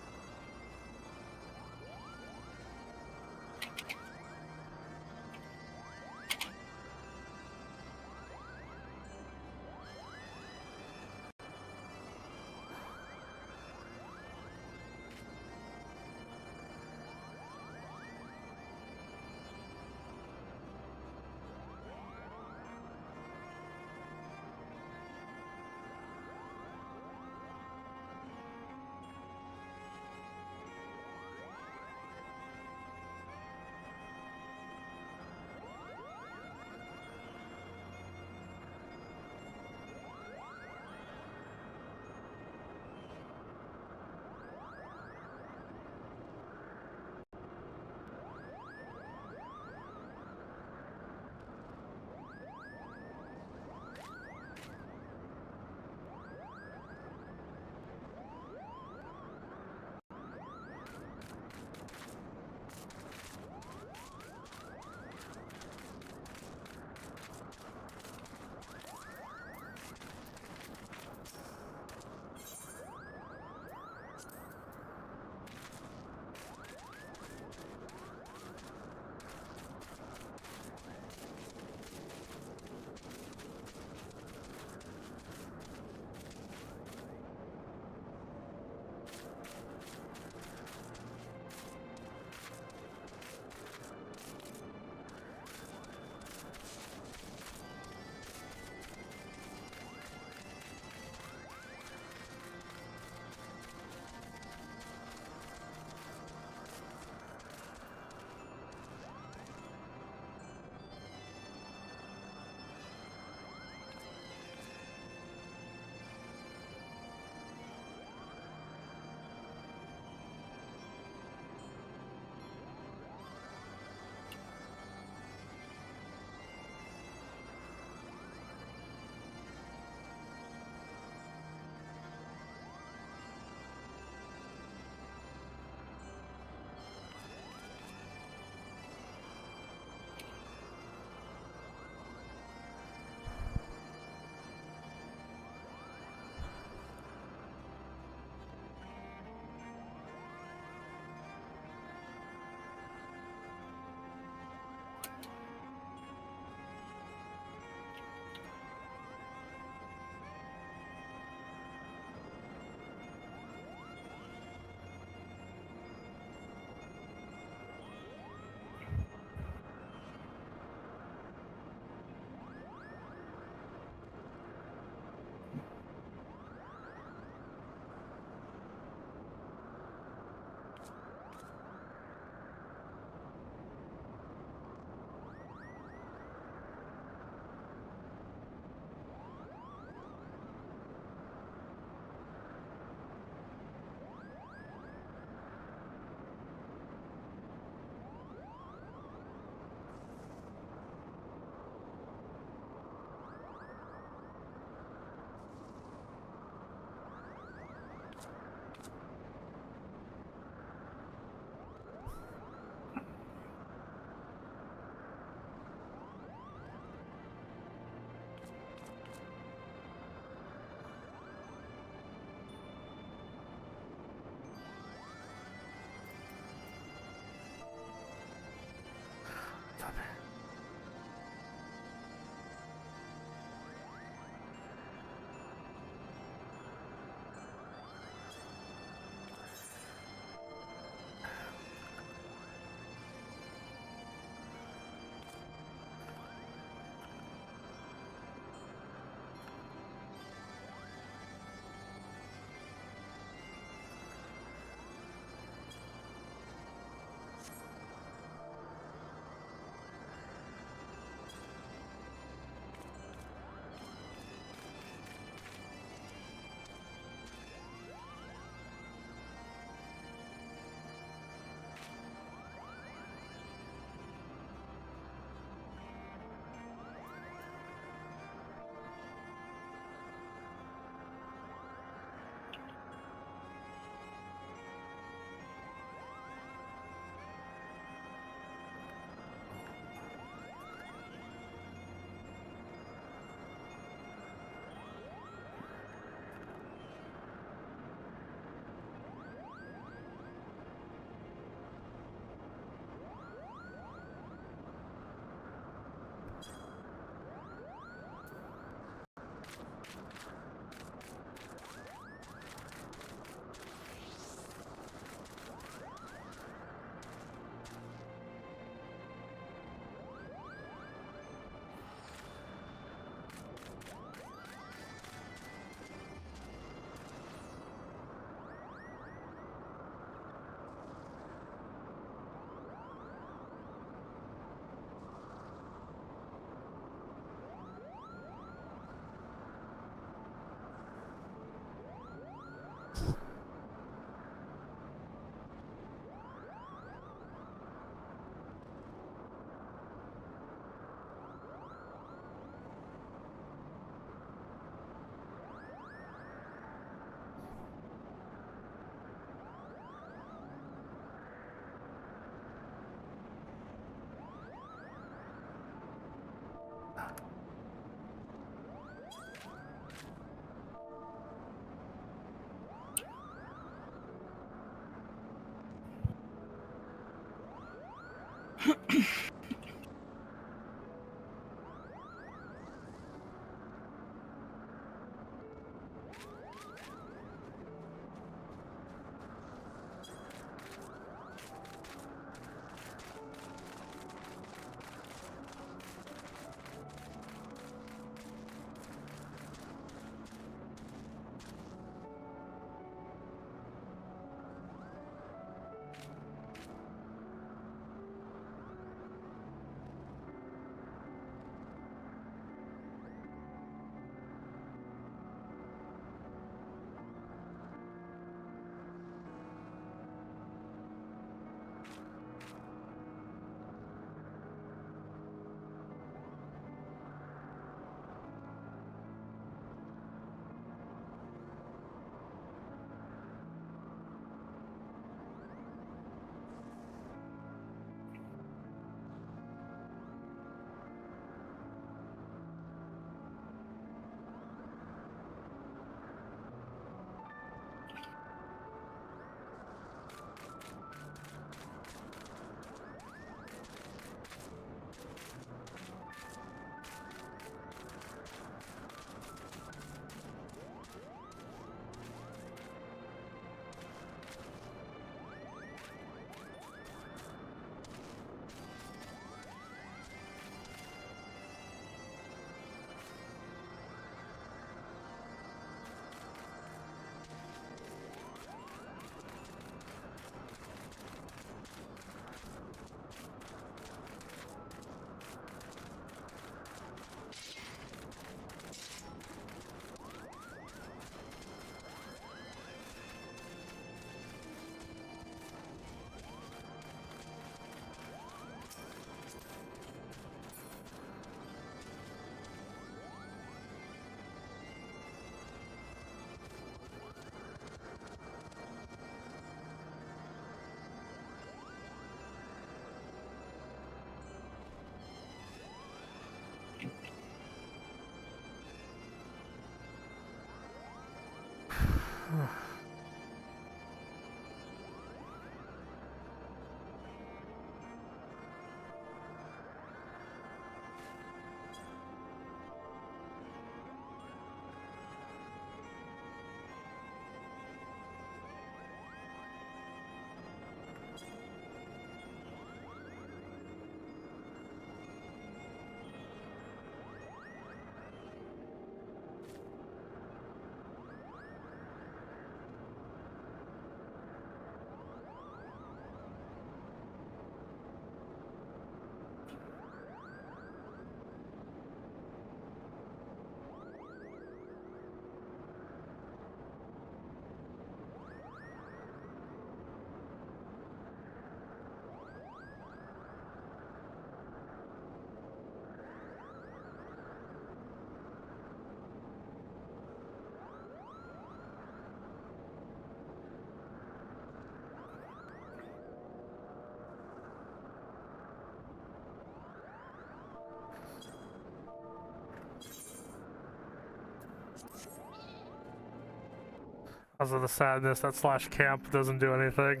Because of the sadness that slash camp doesn't do anything.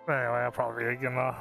Anyway, I'll probably be gonna